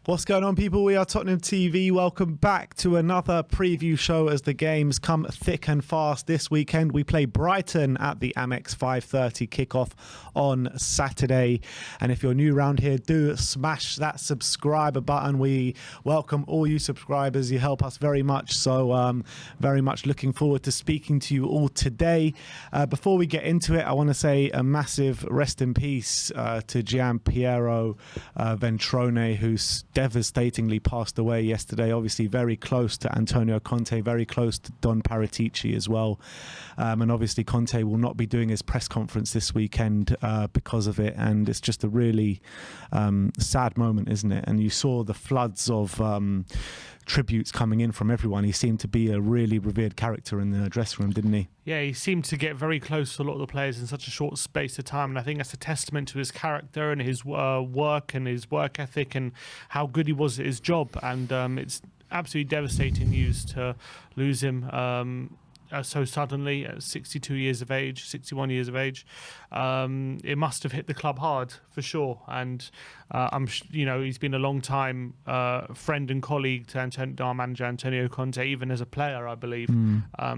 What's going on, people? We are Tottenham TV. Welcome back to another preview show as the games come thick and fast. This weekend we play Brighton at the Amex 5:30 kickoff on Saturday. And if you're new around here, do smash that subscribe button. We welcome all you subscribers. You help us very much. So very much looking forward to speaking to you all today. Before we get into it, I want to say a massive rest in peace to Gian, Piero, Ventrone, who's devastatingly passed away yesterday. Obviously very close to Antonio Conti, very close to Don Paratici as well. And obviously Conte will not be doing his press conference this weekend because of it. And it's just a really sad moment, isn't it? And you saw the floods of tributes coming in from everyone. He seemed to be a really revered character in the dressing room, didn't he? Yeah, he seemed to get very close to a lot of the players in such a short space of time, and I think that's a testament to his character and his work and his work ethic and how good he was at his job. And it's absolutely devastating news to lose him so suddenly at 62 years of age, 61 years of age. It must have hit the club hard for sure. And he's been a long time friend and colleague to our manager Antonio Conte, even as a player, I believe.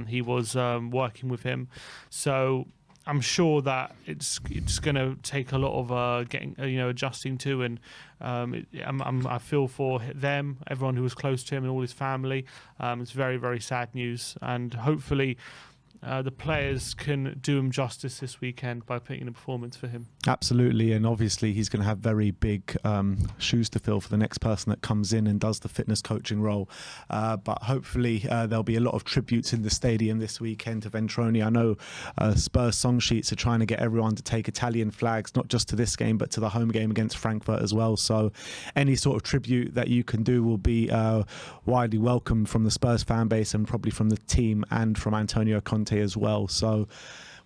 He was working with him. So I'm sure that it's going to take a lot of getting adjusting to, and I feel for them, everyone who was close to him and all his family. It's very, very sad news, and hopefully the players can do him justice this weekend by putting in a performance for him. Absolutely, and obviously he's going to have very big shoes to fill for the next person that comes in and does the fitness coaching role. But hopefully there'll be a lot of tributes in the stadium this weekend to Ventrone. I know Spurs song sheets are trying to get everyone to take Italian flags, not just to this game, but to the home game against Frankfurt as well. So any sort of tribute that you can do will be widely welcome from the Spurs fan base and probably from the team and from Antonio Conte as well. So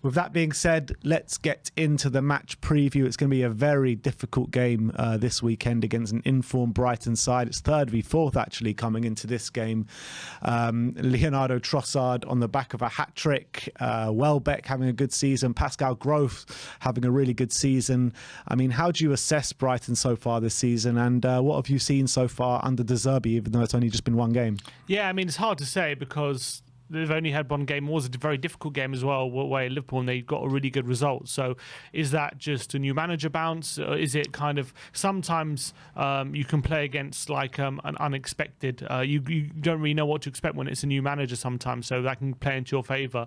with that being said, let's get into the match preview. It's going to be a very difficult game this weekend against an informed Brighton side. It's 3rd v 4th actually coming into this game. Leonardo Trossard on the back of a hat-trick. Welbeck having a good season. Pascal Gross having a really good season. I mean, how do you assess Brighton so far this season? And what have you seen so far under De Zerbi, even though it's only just been one game? Yeah, I mean, it's hard to say because they've only had one game. It was a very difficult game as well away at Liverpool, and they got a really good result. So is that just a new manager bounce? Or is it kind of sometimes you can play against like an unexpected, you don't really know what to expect when it's a new manager sometimes, so that can play into your favour.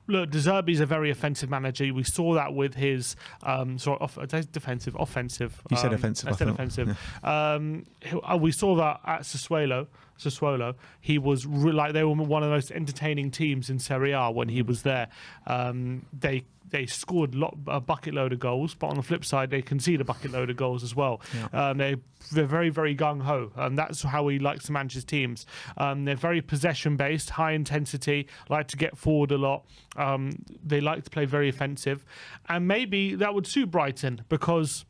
Look, De Zerbi's a very offensive manager. We saw that with his offensive. You said offensive. I said offensive. Yeah. We saw that at Sassuolo. He was they were one of the most entertaining teams in Serie A when he was there. They scored a bucket load of goals, but on the flip side, they conceded a bucket load of goals as well. Yeah. They're very, very gung-ho, and that's how he likes to manage his teams. They're very possession-based, high intensity, like to get forward a lot. They like to play very offensive, and maybe that would suit Brighton because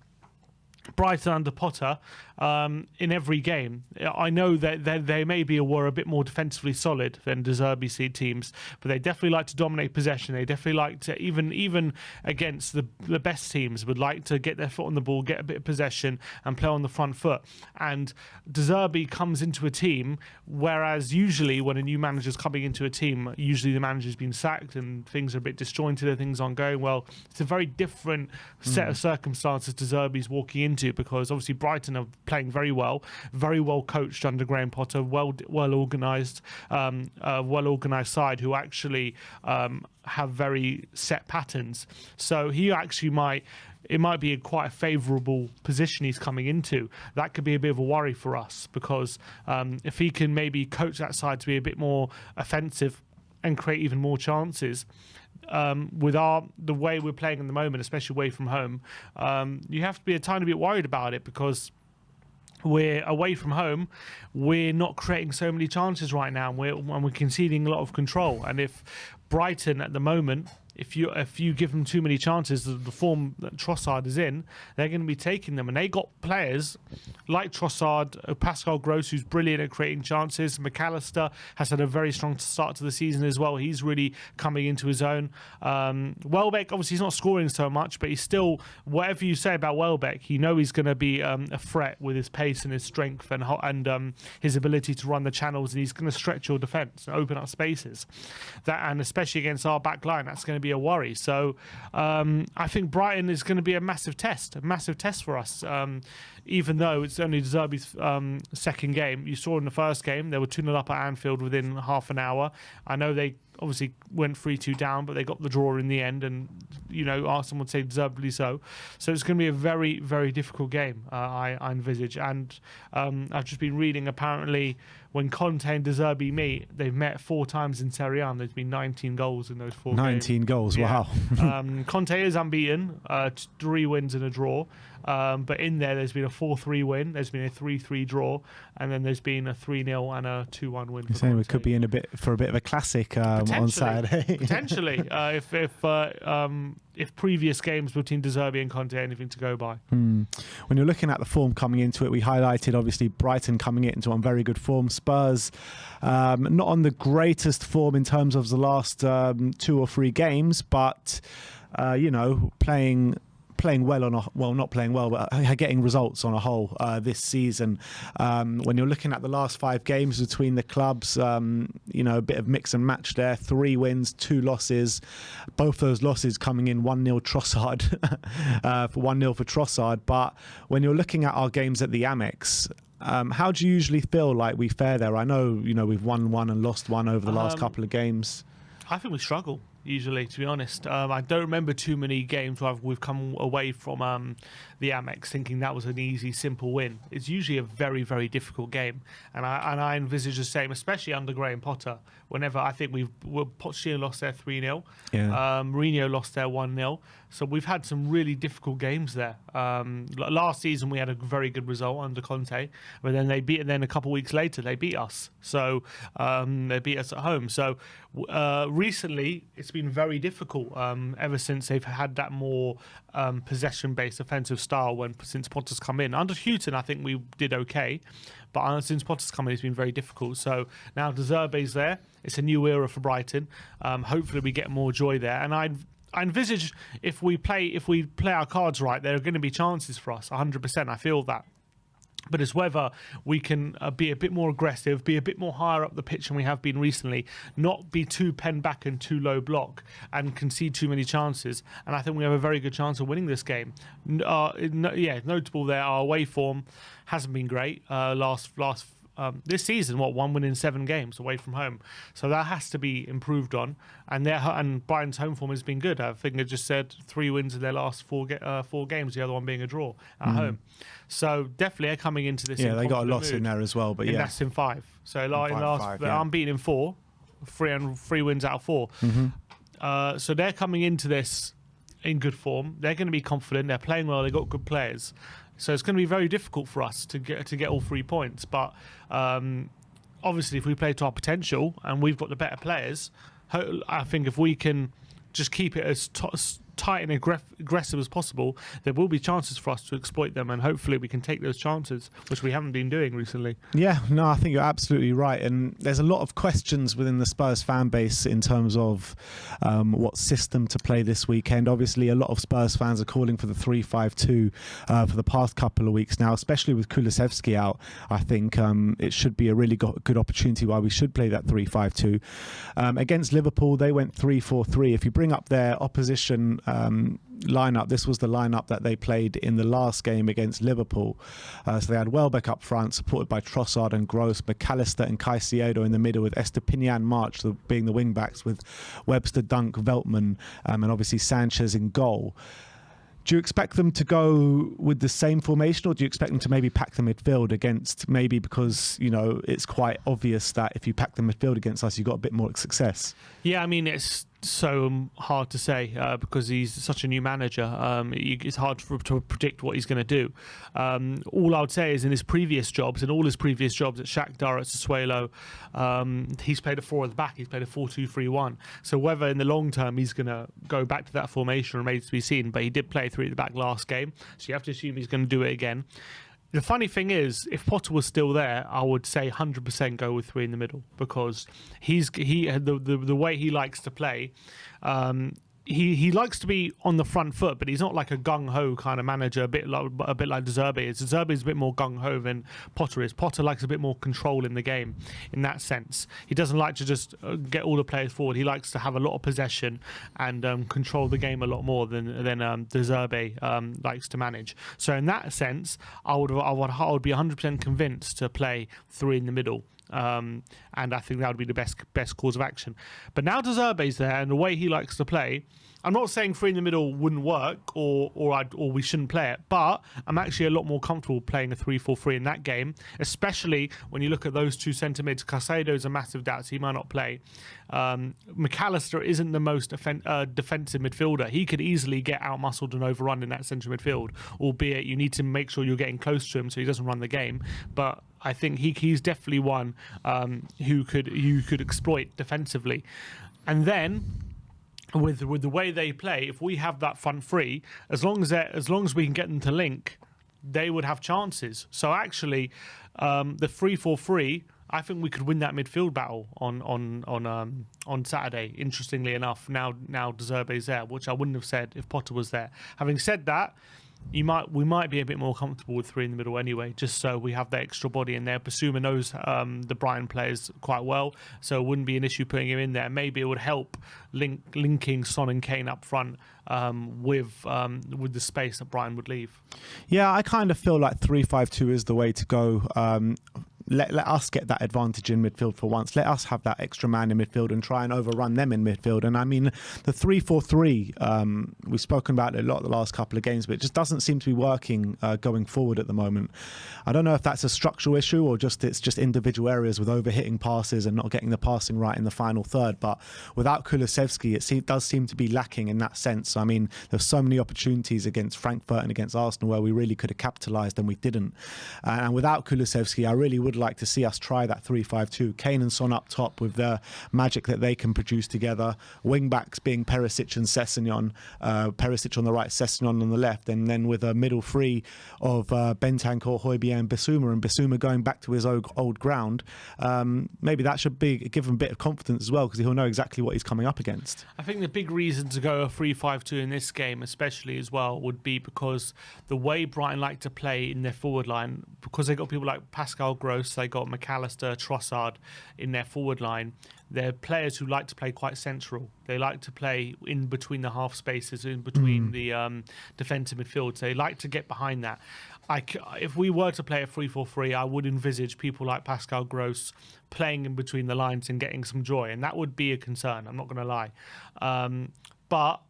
Brighton under Potter, in every game, I know that they maybe were a bit more defensively solid than De Zerbi seed teams, but they definitely like to dominate possession. They definitely like to, even against the best teams, would like to get their foot on the ball, get a bit of possession and play on the front foot. And De Zerbi comes into a team, whereas usually when a new manager's coming into a team, usually the manager's been sacked and things are a bit disjointed and things aren't going well. It's a very different set of circumstances De Zerbi's walking into, because obviously Brighton are playing very well coached under Graham Potter, well organised side who actually have very set patterns. So he actually it might be quite a favourable position he's coming into. That could be a bit of a worry for us, because if he can maybe coach that side to be a bit more offensive and create even more chances, with the way we're playing at the moment, especially away from home, you have to be a tiny bit worried about it, because we're away from home, we're not creating so many chances right now, and we're conceding a lot of control. And if Brighton at the moment if you give them too many chances, the form that Trossard is in, they're going to be taking them. And they got players like Trossard, Pascal Gross, who's brilliant at creating chances. McAllister has had a very strong start to the season as well. He's really coming into his own. Welbeck, obviously, he's not scoring so much, but he's still, whatever you say about Welbeck, you know he's going to be a threat with his pace and his strength and his ability to run the channels, and he's going to stretch your defence and open up spaces. And especially against our back line, that's going to be a worry. So I think Brighton is going to be a massive test for us. Even though it's only De Zerbi's second game. You saw in the first game, they were 2-0 up at Anfield within half an hour. I know they obviously went 3-2 down, but they got the draw in the end, and Arsenal would say deservedly so. So it's going to be a very, very difficult game, I envisage. And I've just been reading, apparently, when Conte and De Zerbi meet, they've met 4 times in Serie A, and there's been 19 goals in those 4 19 games. goals, yeah. Wow. Conte is unbeaten, 3 wins and a draw. But in there's been a 4-3 win, there's been a 3-3 draw, and then there's been a 3-0 and a 2-1 win. You're saying we could be in a bit of a classic on Saturday. Potentially, if previous games between De Zerbi and Conte are anything to go by. When you're looking at the form coming into it, we highlighted obviously Brighton coming into on very good form. Spurs not on the greatest form in terms of the last 2 or 3 games, but playing well not playing well, but getting results on a whole this season. When you're looking at the last 5 games between the clubs, a bit of mix and match there. 3 wins, 2 losses. Both those losses coming in 1-0 Trossard, for 1-0 for Trossard. But when you're looking at our games at the Amex, how do you usually feel like we fare there? I know, we've won 1 and lost 1 over the last couple of games. I think we struggle. Usually, to be honest, I don't remember too many games where we've come away from the Amex thinking that was an easy, simple win. It's usually a very, very difficult game, and I envisage the same, especially under Graham Potter. Whenever I think Pochettino lost there 3-0, Mourinho lost there 1-0. So we've had some really difficult games there. Last season we had a very good result under Conte, but then then a couple of weeks later they beat us. So they beat us at home. So recently it's been very difficult ever since they've had that more possession-based offensive style since Potter's come in. Under Houghton, I think we did okay, but since Potter's come in, it's been very difficult. So now De Zerbi's there. It's a new era for Brighton. Hopefully we get more joy there. And I envisage if we play our cards right, there are going to be chances for us. 100%. I feel that. But it's whether we can be a bit more aggressive, be a bit more higher up the pitch than we have been recently, not be too pen back and too low block and concede too many chances. And I think we have a very good chance of winning this game. Notable there, our away form hasn't been great. This season, 1 win in 7 games away from home, so that has to be improved on. And Brighton's home form has been good. I think I just said 3 wins in their last 4 games, the other one being a draw at home. So definitely they're coming into this. Yeah, they got a loss in there as well, but and that's in 5. So I'm beaten in 4, 3 wins out of 4. So they're coming into this in good form. They're going to be confident. They're playing well. They've got good players. So it's going to be very difficult for us to get all 3 points. But obviously, if we play to our potential and we've got the better players, I think if we can just keep it as tight and aggressive as possible, there will be chances for us to exploit them, and hopefully we can take those chances, which we haven't been doing recently. Yeah, no, I think you're absolutely right. And there's a lot of questions within the Spurs fan base in terms of what system to play this weekend. Obviously, a lot of Spurs fans are calling for the 3-5-2 for the past couple of weeks now, especially with Kulusevski out. I think it should be a really good opportunity why we should play that 3-5-2. Against Liverpool, they went 3-4-3. If you bring up their opposition lineup, this was the lineup that they played in the last game against Liverpool. So they had Welbeck up front, supported by Trossard and Gross, McAllister and Caicedo in the middle, with Estepinian March being the wing-backs, with Webster, Dunk, Veltman, and obviously Sanchez in goal. Do you expect them to go with the same formation, or do you expect them to maybe pack the midfield against, maybe because, it's quite obvious that if you pack the midfield against us, you've got a bit more success? Yeah, I mean, it's so hard to say because he's such a new manager. It's hard to predict what he's going to do. All I would say is in all his previous jobs at Shakhtar, at Sassuolo, he's played a 4 at the back. He's played a 4-2-3-1. So whether in the long term he's going to go back to that formation remains to be seen. But he did play 3 at the back last game, so you have to assume he's going to do it again. The funny thing is, if Potter was still there, I would say 100% go with 3 in the middle, because the way he likes to play. He likes to be on the front foot, but he's not like a gung-ho kind of manager, a bit like De Zerbi is. De Zerbi is a bit more gung-ho than Potter is. Potter likes a bit more control in the game in that sense. He doesn't like to just get all the players forward. He likes to have a lot of possession and control the game a lot more than De Zerbi likes to manage. So in that sense, I would be 100% convinced to play 3 in the middle. And I think that would be the best course of action. But now De Zerbi's there, and the way he likes to play, I'm not saying 3 in the middle wouldn't work or we shouldn't play it, but I'm actually a lot more comfortable playing a 3-4-3 in that game, especially when you look at those 2 centre mids. Caicedo's a massive doubt, so he might not play. McAllister isn't the most defensive midfielder. He could easily get out-muscled and overrun in that centre midfield, albeit you need to make sure you're getting close to him so he doesn't run the game. But I think he's definitely one who could exploit defensively. And then with the way they play, if we have that front 3, as long as we can get them to link, they would have chances. So actually, the 3-4-3, I think we could win that midfield battle on Saturday. Interestingly enough, now De Zerbi's there, which I wouldn't have said if Potter was there. Having said that, we might be a bit more comfortable with 3 in the middle anyway, just so we have that extra body in there. Basuma knows the Brighton players quite well, so it wouldn't be an issue putting him in there. Maybe it would help linking Son and Kane up front with the space that Brighton would leave. Yeah, I kind of feel like 3-5-2 is the way to go. Let us get that advantage in midfield for once. Let us have that extra man in midfield and try and overrun them in midfield. And I mean, the 3-4-3, we've spoken about it a lot the last couple of games, but it just doesn't seem to be working going forward at the moment. I don't know if that's a structural issue or it's just individual areas with overhitting passes and not getting the passing right in the final third. But without Kulusevski, it does seem to be lacking in that sense. I mean, there's so many opportunities against Frankfurt and against Arsenal where we really could have capitalised and we didn't. And without Kulusevski, I really would like to see us try that 3-5-2. Kane and Son up top with the magic that they can produce together. Wingbacks being Perisic and Sessegnon. Perisic on the right, Sessegnon on the left, and then with a middle 3 of Bentancur, Højbjerg and Bissouma going back to his old ground. Maybe that should give him a bit of confidence as well, because he'll know exactly what he's coming up against. I think the big reason to go a 3-5-2 in this game, especially as well, would be because the way Brighton like to play in their forward line, because they got people like Pascal Gross, they got McAllister, Trossard in their forward line. They're players who like to play quite central. They like to play in between the half spaces, in between the defensive midfield. So they like to get behind that. If we were to play a 3-4-3, I would envisage people like Pascal Gross playing in between the lines and getting some joy, and that would be a concern. I'm not going to lie. But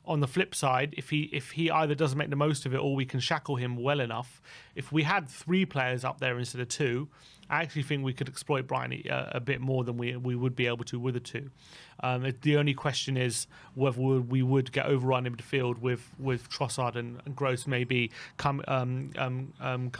on the flip side, if he either doesn't make the most of it or we can shackle him well enough, if we had 3 players up there instead of 2, I actually think we could exploit Brighton a bit more than we would be able to with the 2. The only question is whether we would get overrun in midfield with Trossard and Gross maybe come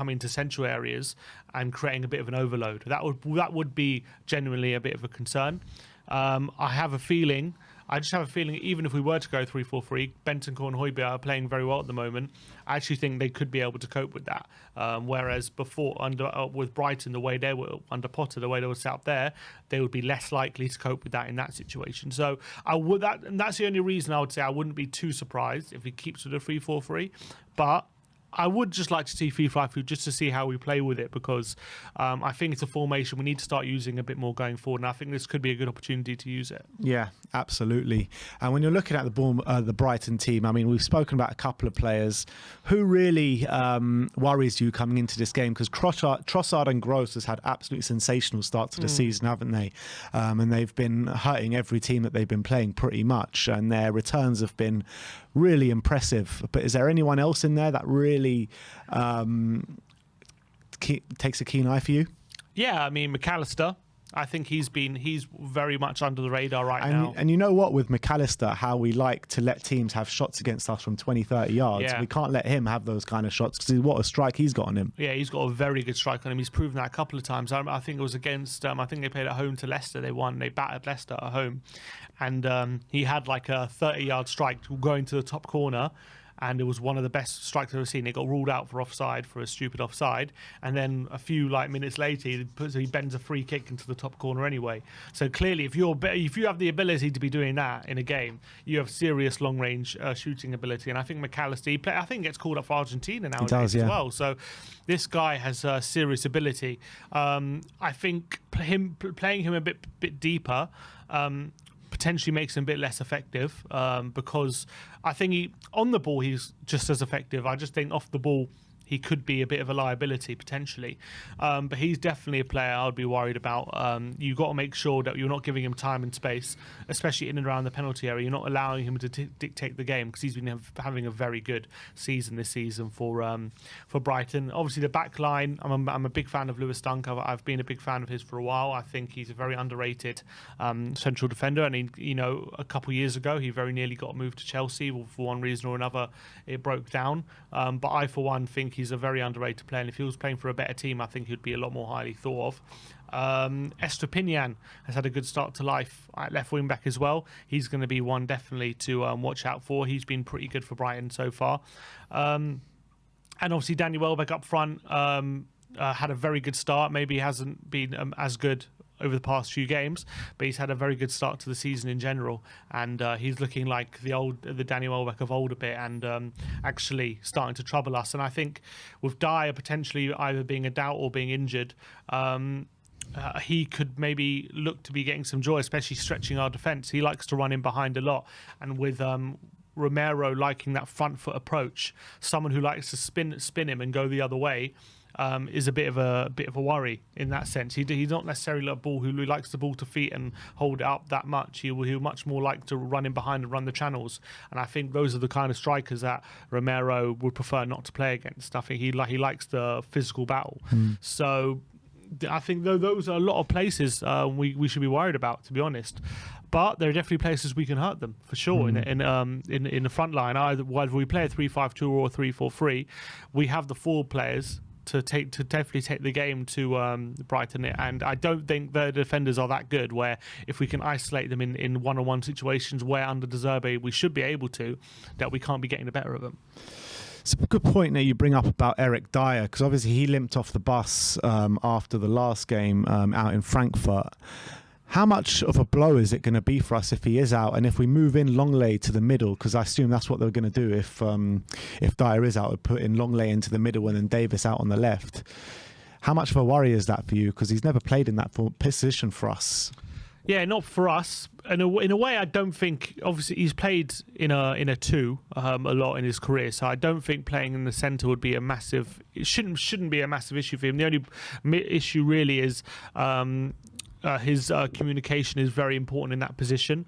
into central areas and creating a bit of an overload. That would be genuinely a bit of a concern. I just have a feeling, even if we were to go 3-4-3, Bentancur and Højbjerg are playing very well at the moment. I actually think they could be able to cope with that. Whereas before, with Brighton, the way they were under Potter, the way they were set up there, they would be less likely to cope with that in that situation. So that's the only reason I would say I wouldn't be too surprised if he keeps with a 3-4-3. But I would just like to see 3-5-2 just to see how we play with it, because I think it's a formation we need to start using a bit more going forward, and I think this could be a good opportunity to use it. Yeah, absolutely. And when you're looking at the Brighton team, I mean, we've spoken about a couple of players who really worries you coming into this game, because Trossard and Gross has had absolutely sensational starts to the season, haven't they? And they've been hurting every team that they've been playing pretty much, and their returns have been really impressive. But is there anyone else in there that really takes a keen eye for you? Yeah, I mean, McAllister. I think he's very much under the radar now. And you know what, with McAllister, how we like to let teams have shots against us from 20, 30 yards. Yeah. We can't let him have those kind of shots because what a strike he's got on him. Yeah, he's got a very good strike on him. He's proven that a couple of times. I think it was against, I think they played at home to Leicester. They won. They battered Leicester at home. And he had like a 30-yard strike going to the top corner. And it was one of the best strikes I've ever seen. It got ruled out for offside, for a stupid offside. And then a few minutes later, he bends a free kick into the top corner anyway. So clearly, if you have the ability to be doing that in a game, you have serious long-range shooting ability. And I think McAllister, I think gets called up for Argentina nowadays as well. So this guy has serious ability. I think playing him a bit deeper potentially makes him a bit less effective because I think on the ball he's just as effective. I just think off the ball he could be a bit of a liability potentially. But he's definitely a player I would be worried about. You've got to make sure that you're not giving him time and space, especially in and around the penalty area. You're not allowing him to dictate the game because he's been having a very good season this season for Brighton. Obviously, the back line, I'm a big fan of Lewis Dunk. I've been a big fan of his for a while. I think he's a very underrated central defender. And, a couple of years ago, he very nearly got moved to Chelsea. For one reason or another, it broke down. But I, for one, think he's a very underrated player, and if he was playing for a better team, I think he'd be a lot more highly thought of. Estupiñán has had a good start to life at left wing back as well. He's going to be one definitely to watch out for. He's been pretty good for Brighton so far. And obviously Daniel Welbeck up front had a very good start. Maybe he hasn't been as good over the past few games, but he's had a very good start to the season in general, and he's looking like the Daniel Welbeck of old a bit, and actually starting to trouble us. And I think with Dyer potentially either being a doubt or being injured, he could maybe look to be getting some joy, especially stretching our defence. He likes to run in behind a lot, and with Romero liking that front foot approach, someone who likes to spin him and go the other way, is a bit of a worry in that sense. He's not necessarily a ball who likes the ball to feet and hold it up that much. He'll much more like to run in behind and run the channels. And I think those are the kind of strikers that Romero would prefer not to play against. I think he likes the physical battle. So I think those are a lot of places we should be worried about, to be honest. But there are definitely places we can hurt them for sure. In the front line, whether we play a 3-5-2 or a 3-4-3, we have the forward players to definitely take the game to Brighton, and I don't think the defenders are that good where if we can isolate them in one-on-one situations where under De Zerbi we should be able to, that we can't be getting the better of them. It's a good point that you bring up about Eric Dyer, because obviously he limped off the bus after the last game out in Frankfurt. How much of a blow is it going to be for us if he is out, and if we move in Longley to the middle? Because I assume that's what they're going to do if Dyer is out, we'll put in Longley into the middle and then Davis out on the left. How much of a worry is that for you? Because he's never played in that position for us. Yeah, not for us. In a way, I don't think. Obviously, he's played in a two a lot in his career, so I don't think playing in the centre would be a massive. It shouldn't be a massive issue for him. The only issue really is his communication is very important in that position.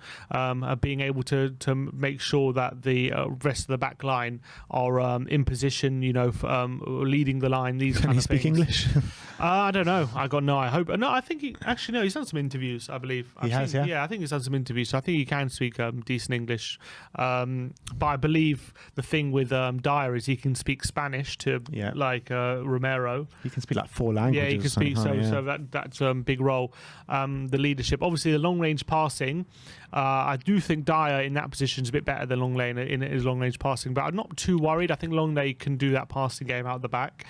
Being able to make sure that the rest of the back line are in position, leading the line. These kind of things. Can he speak English? I don't know. I think he's done some interviews, I believe. He has, yeah? Yeah, I think he's done some interviews, so I think he can speak decent English. But I believe the thing with Dyer is he can speak Spanish to Romero. He can speak like 4 languages. Yeah, he can speak, so that's a big role. The leadership, obviously the long range passing, I do think Dyer in that position is a bit better than Longley in his long range passing, but I'm not too worried. I think Longley can do that passing game out the back.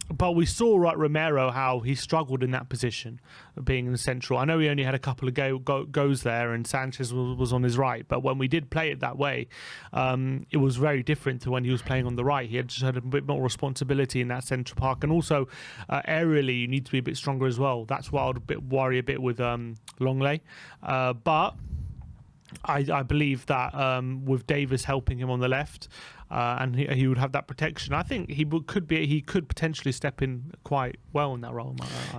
But we saw Romero how he struggled in that position, being in the central. I know he only had a couple of goes there, and Sanchez was on his right. But when we did play it that way, it was very different to when he was playing on the right. He just had a bit more responsibility in that central park, and also aerially, you need to be a bit stronger as well. That's why I would worry a bit with Longley, but I believe that with Davis helping him on the left, and he would have that protection, I think he could potentially step in quite well in that role.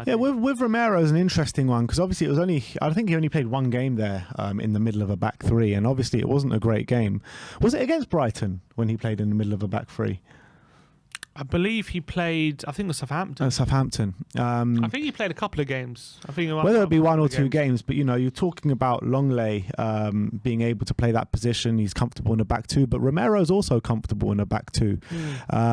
With Romero is an interesting one, because obviously I think he only played one game there in the middle of a back three, and obviously it wasn't a great game. Was it against Brighton when he played in the middle of a back three? I believe he played. I think it was Southampton. Southampton. I think he played a couple of games. I think whether it be one or two games, but you're talking about Longley being able to play that position. He's comfortable in a back two, but Romero's also comfortable in a back two.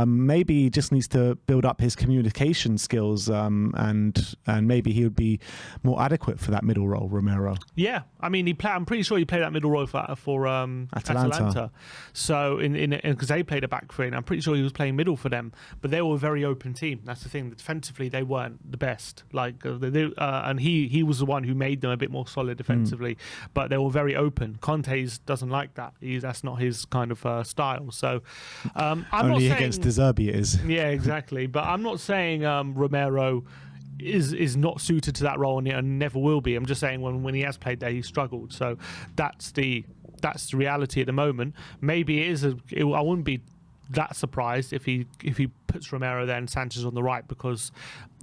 Maybe he just needs to build up his communication skills, and maybe he would be more adequate for that middle role, Romero. Yeah, I mean, I'm pretty sure he played that middle role for Atalanta. So because they played a back three, and I'm pretty sure he was playing middle for them. But they were a very open team. That's the thing. Defensively, they weren't the best. And he was the one who made them a bit more solid defensively. But they were very open. Conte doesn't like that. That's not his kind of style. So I'm only not saying against De Zerbi it is. Yeah, exactly. But I'm not saying Romero is not suited to that role and never will be. I'm just saying when he has played there, he struggled. So that's the reality at the moment. Maybe I wouldn't be that surprised if he puts Romero there and Sanchez on the right, because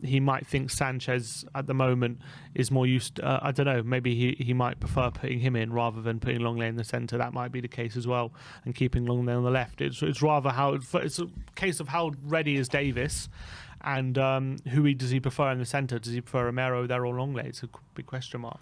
he might think Sanchez at the moment is more used. I don't know. Maybe he might prefer putting him in rather than putting Longley in the centre. That might be the case as well, and keeping Longley on the left. It's rather it's a case of how ready is Davis. And does he prefer in the centre? Does he prefer Romero there or Longley? It's a big question mark.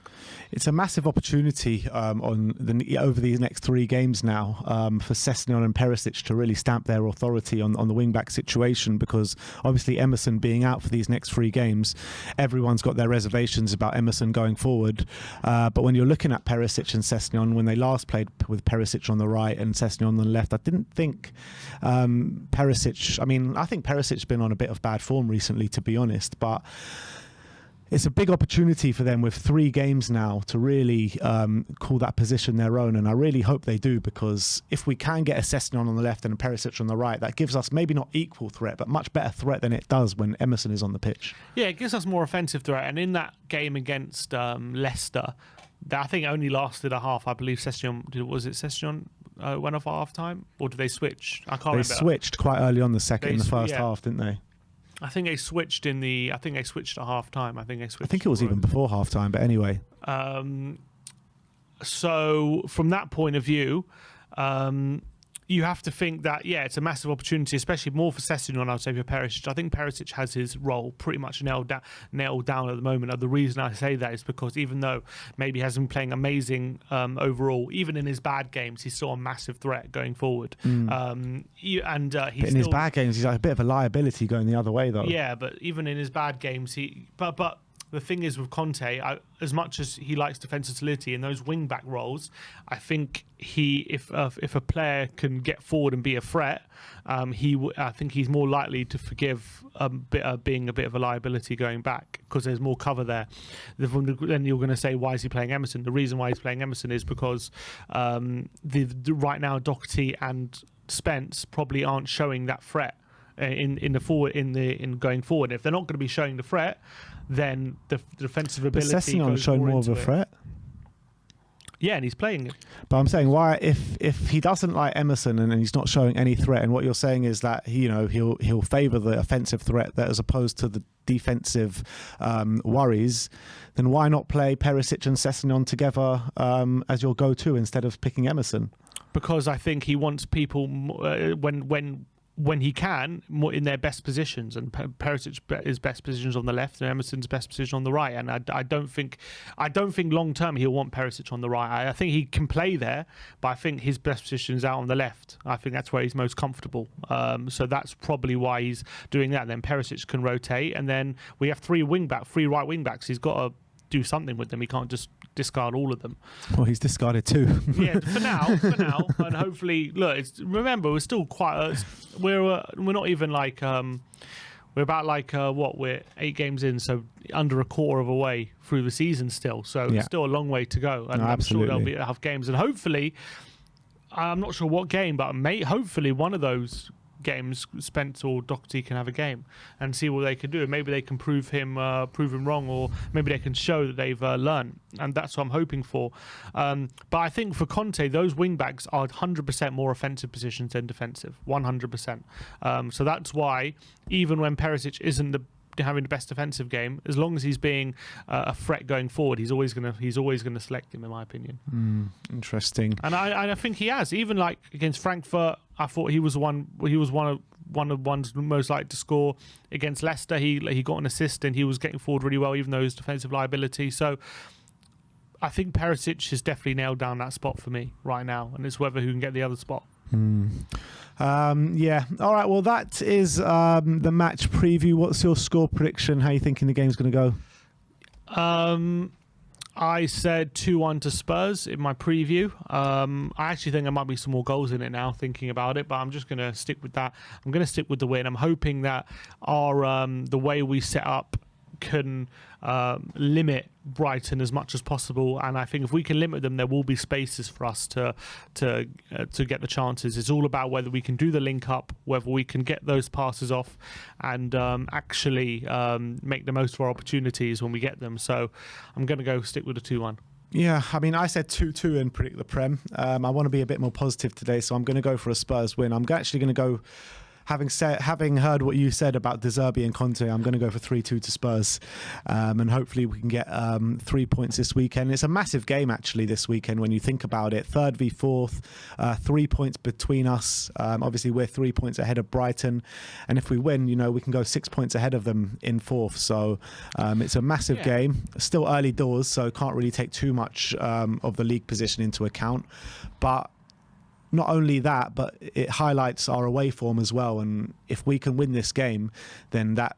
It's a massive opportunity over these next 3 games now for Sessegnon and Perisic to really stamp their authority on the wing-back situation, because obviously Emerson being out for these next 3 games, everyone's got their reservations about Emerson going forward. But when you're looking at Perisic and Sessegnon, when they last played with Perisic on the right and Sessegnon on the left, I didn't think Perisic... I mean, I think Perisic's been on a bit of bad form recently, to be honest, but it's a big opportunity for them with 3 games now to really call that position their own, and I really hope they do, because if we can get a Sessegnon on the left and a Perisic on the right, that gives us maybe not equal threat, but much better threat than it does when Emerson is on the pitch. Yeah, it gives us more offensive threat, and in that game against Leicester, that I think only lasted a half. I believe Sessegnon went off at half time, or did they switch? I can't remember. They switched quite early on in the first half, didn't they? I think they switched at half time. I think it was even before half time, but anyway. So from that point of view, you have to think that, it's a massive opportunity, especially more for Sessegnon, I'd say, for Perisic. I think Perisic has his role pretty much nailed down at the moment. And the reason I say that is because even though maybe he hasn't been playing amazing overall, even in his bad games, he's still a massive threat going forward. But in his bad games, he's like a bit of a liability going the other way, though. Yeah, but even in his bad games, but the thing is with Conte, as much as he likes defensive solidity in those wing-back roles, I think if a player can get forward and be a threat, I think he's more likely to forgive being a bit of a liability going back, because there's more cover there. Then you're going to say, why is he playing Emerson? The reason why he's playing Emerson is because right now Doherty and Spence probably aren't showing that threat in going forward. If they're not going to be showing the threat, then the defensive ability goes more shown more of a threat. Yeah, and he's playing it. But I'm saying, why, if he doesn't like Emerson and he's not showing any threat, and what you're saying is that he'll favour the offensive threat that as opposed to the defensive worries, then why not play Perisic and Sessegnon together as your go-to instead of picking Emerson? Because I think he wants people when he can, more in their best positions, and Perisic's best positions on the left and Emerson's best position on the right. And I don't think long term he'll want Perisic on the right. I think he can play there, but I think his best position is out on the left. I think that's where he's most comfortable. So that's probably why he's doing that. And then Perisic can rotate, and then we have 3 right wing backs. He's got to do something with them. He can't just discard all of them. Well, he's discarded 2. Yeah, for now, and hopefully, look. Remember, we're still quite. We're not even like. We're about we're 8 games in, so under a quarter of a way through the season still. So it's still a long way to go, and I'm sure there'll be enough games, and hopefully, I'm not sure what game, but hopefully one of those games, Spence or Doherty can have a game and see what they can do. Maybe they can prove him wrong, or maybe they can show that they've learned, and that's what I'm hoping for. But I think for Conte, those wing backs are 100% more offensive positions than defensive, 100%. So that's why even when Perisic isn't having the best defensive game, as long as he's being a threat going forward, he's always gonna select him, in my opinion. Interesting. And I think he has, even like against Frankfurt. I thought he was one of one of the ones most likely to score. Against Leicester, he got an assist and he was getting forward really well, even though his defensive liability. So I think Perisic has definitely nailed down that spot for me right now, and it's whether who can get the other spot. Yeah. All right. Well, that is the match preview. What's your score prediction? How are you thinking the game's going to go? I said 2-1 to Spurs in my preview. I actually think there might be some more goals in it now, thinking about it, but I'm just going to stick with that. I'm going to stick with the win. I'm hoping that our the way we set up can limit Brighton as much as possible, and I think if we can limit them, there will be spaces for us to get the chances. It's all about whether we can do the link up, whether we can get those passes off, and actually make the most of our opportunities when we get them. So I'm going to go stick with the 2-1. Yeah, I mean, I said 2-2 and predict the Prem. I want to be a bit more positive today, so I'm going to go for a Spurs win. I'm actually going to go. Having heard what you said about De Zerbi and Conti, I'm going to go for 3-2 to Spurs, and hopefully we can get 3 points this weekend. It's a massive game actually this weekend when you think about it. 3rd v 4th, 3 points between us. Obviously we're 3 points ahead of Brighton, and if we win, we can go 6 points ahead of them in 4th. So it's a massive game. Still early doors, so can't really take too much of the league position into account, but not only that, but it highlights our away form as well. And if we can win this game, then that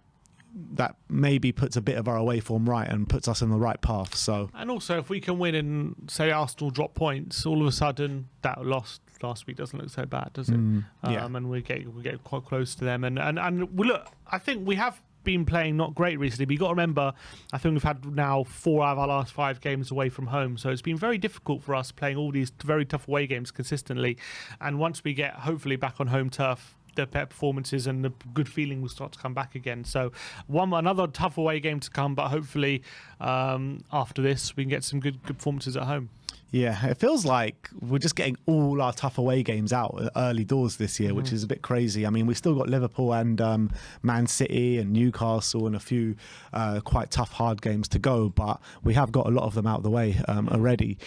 maybe puts a bit of our away form right and puts us in the right path. So, and also if we can win and say Arsenal drop points, all of a sudden that loss last week doesn't look so bad, does it? And we get quite close to them. And we look, I think we have been playing not great recently, but you got to remember, I think we've had now 4 out of our last 5 games away from home, so it's been very difficult for us playing all these very tough away games consistently. And once we get hopefully back on home turf, the performances and the good feeling will start to come back again. So another tough away game to come, but hopefully after this we can get some good performances at home. Yeah, it feels like we're just getting all our tough away games out early doors this year, which is a bit crazy. I mean, we still got Liverpool and Man City and Newcastle and a few quite tough, hard games to go, but we have got a lot of them out of the way already.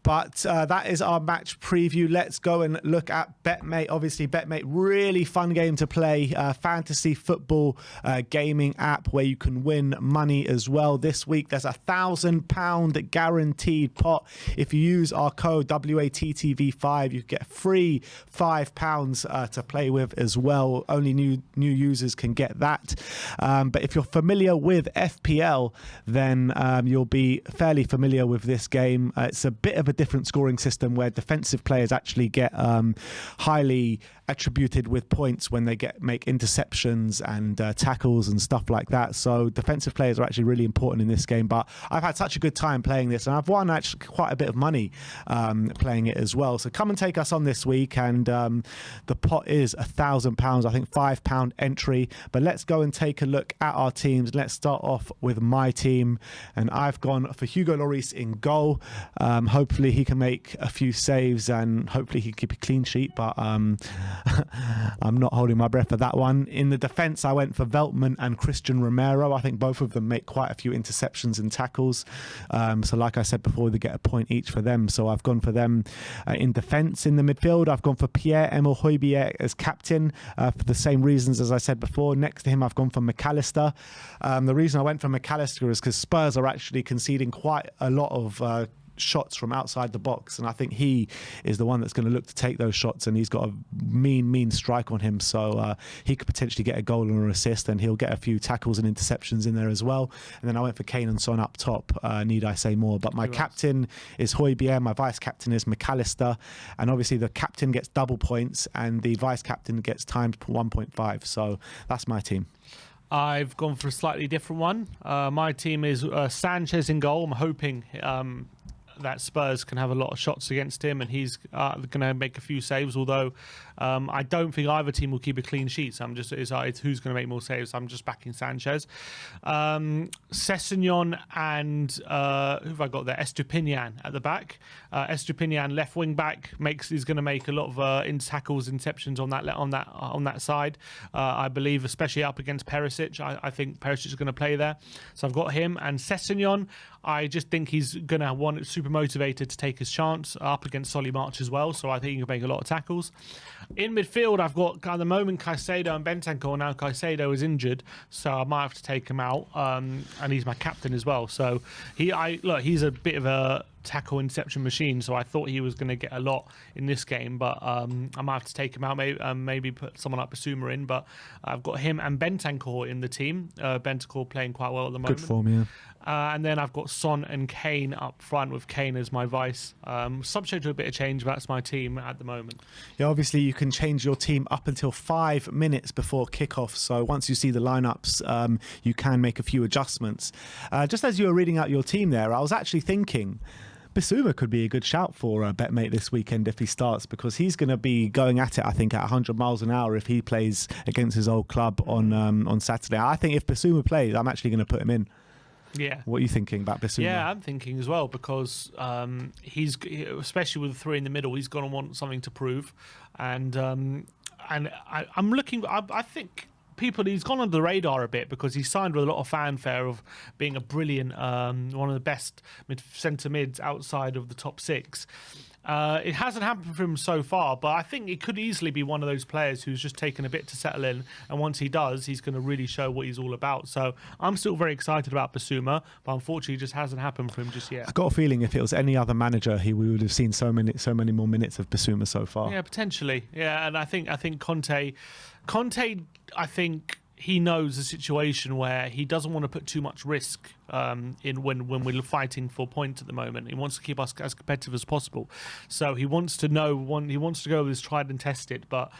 But that is our match preview. Let's go and look at Betmate. Obviously, Betmate, really fun game to play. Fantasy football gaming app where you can win money as well. This week, there's £1,000 guaranteed pot. If you use our code WATTV5, you get free £5 to play with as well. Only new users can get that. But if you're familiar with FPL, then you'll be fairly familiar with this game. It's a bit of a different scoring system where defensive players actually get highly attributed with points when they make interceptions and tackles and stuff like that. So defensive players are actually really important in this game. But I've had such a good time playing this, and I've won actually quite a bit of money playing it as well. So come and take us on this week, and the pot is £1,000. I think £5 entry. But let's go and take a look at our teams. Let's start off with my team, and I've gone for Hugo Lloris in goal. Hopefully he can make a few saves, and hopefully he can keep a clean sheet, but I'm not holding my breath for that one. In the defence, I went for Veltman and Christian Romero. I think both of them make quite a few interceptions and tackles. So like I said before, they get a point each for them. So I've gone for them in defence. In the midfield, I've gone for Pierre-Emile Højbjerg as captain for the same reasons as I said before. Next to him, I've gone for McAllister. The reason I went for McAllister is because Spurs are actually conceding quite a lot of shots from outside the box, and I think he is the one that's going to look to take those shots, and he's got a mean strike on him, so he could potentially get a goal and an assist, and he'll get a few tackles and interceptions in there as well. And then I went for Kane and Son up top, need I say more, but my captain is Højbjerg, my vice captain is McAllister, and obviously the captain gets double points and the vice captain gets times 1.5, so that's my team. I've gone for a slightly different one. My team is Sanchez in goal. I'm hoping that Spurs can have a lot of shots against him, and he's going to make a few saves, although I don't think either team will keep a clean sheet. So it's who's going to make more saves. I'm just backing Sanchez. Sessegnon and who have I got there? Estupinian at the back. Estupinian left wing back is going to make a lot of tackles, interceptions on that side. I believe, especially up against Perisic. I think Perisic is going to play there. So I've got him, and Sessegnon, I just think he's going to want super motivated to take his chance up against Solly March as well. So I think he can make a lot of tackles. In midfield, I've got at the moment Caicedo and Bentancur. Now Caicedo is injured, so I might have to take him out. And he's my captain as well. So he's a bit of a tackle interception machine. So I thought he was going to get a lot in this game, but I might have to take him out. Maybe put someone like Basuma in. But I've got him and Bentancur in the team. Bentancur playing quite well at the moment. Good form, yeah. And then I've got Son and Kane up front with Kane as my vice. Subject to a bit of change, but that's my team at the moment. Yeah, obviously you can change your team up until 5 minutes before kickoff. So once you see the lineups, you can make a few adjustments. Just as you were reading out your team there, I was actually thinking Basuma could be a good shout for Betmate this weekend if he starts, because he's going to be going at it, I think, at 100 miles an hour if he plays against his old club on Saturday. I think if Basuma plays, I'm actually going to put him in. Yeah. What are you thinking about Basuma? Yeah, I'm thinking as well, because he's, especially with the three in the middle, he's going to want something to prove. And I'm looking, I think he's gone under the radar a bit because he's signed with a lot of fanfare of being a brilliant, one of the best centre mids outside of the top six. It hasn't happened for him so far, but I think it could easily be one of those players who's just taken a bit to settle in, and once he does, he's going to really show what he's all about. So I'm still very excited about Basuma, but unfortunately it just hasn't happened for him just yet. I got a feeling if it was any other manager, we would have seen so many more minutes of Basuma so far. Yeah, potentially. Yeah, and I think Conte, I think he knows a situation where he doesn't want to put too much risk in when we're fighting for points at the moment. He wants to keep us as competitive as possible. So he wants to go with his tried and tested, but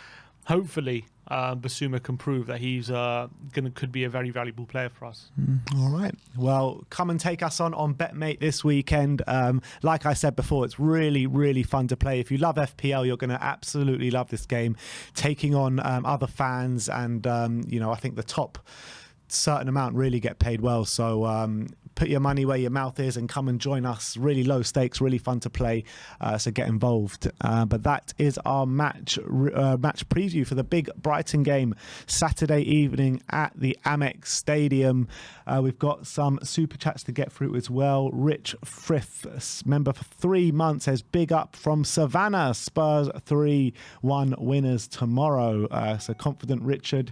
hopefully Basuma can prove that he's could be a very valuable player for us. All right. Well, come and take us on Betmate this weekend. Like I said before, it's really, really fun to play. If you love FPL, you're going to absolutely love this game. Taking on other fans, and I think the top certain amount really get paid well. So put your money where your mouth is and come and join us. Really low stakes, really fun to play. So get involved. But that is our match preview for the big Brighton game Saturday evening at the Amex Stadium. We've got some super chats to get through as well. Rich Frith, member for 3 months, says big up from Savannah. Spurs 3-1 winners tomorrow. So confident Richard.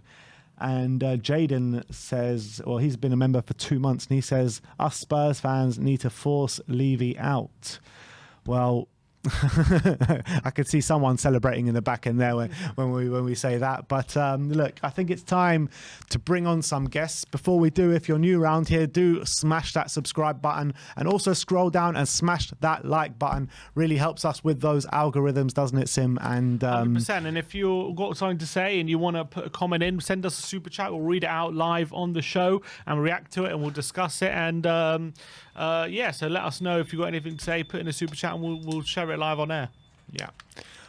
And Jaden says, well, he's been a member for 2 months, and he says, us Spurs fans need to force Levy out. Well, I could see someone celebrating in the back end there when we say that. But look, I think it's time to bring on some guests. Before we do, if you're new around here, do smash that subscribe button and also scroll down and smash that like button. Really helps us with those algorithms, doesn't it, Sim? And 100%. And if you've got something to say and you want to put a comment in, send us a super chat. We'll read it out live on the show and react to it, and we'll discuss it. And so let us know if you've got anything to say. Put in a super chat and we'll share it live on air. Yeah.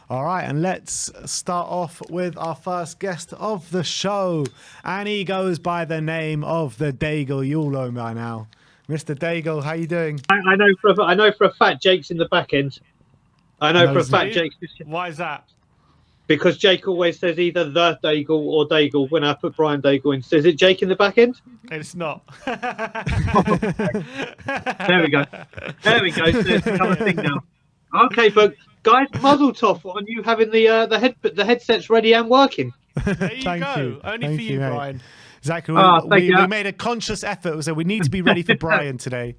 All right, and let's start off with our first guest of the show, and he goes by the name of the Daigle. You all know by now, Mr. Daigle. How you doing? I know for a fact Jake's in the back end. I know for a fact Jake's. Why is that? Because Jake always says either the Daigle or Daigle when I put Brian Daigle in. So is it Jake in the back end? It's not. There we go. So it's become a thing now. Okay, but guys, muzzle tough on you having the headsets ready and working. There you Thank go. you. Only Thank for you, mate. Brian. Exactly. We made a conscious effort. So we need to be ready for Brian today.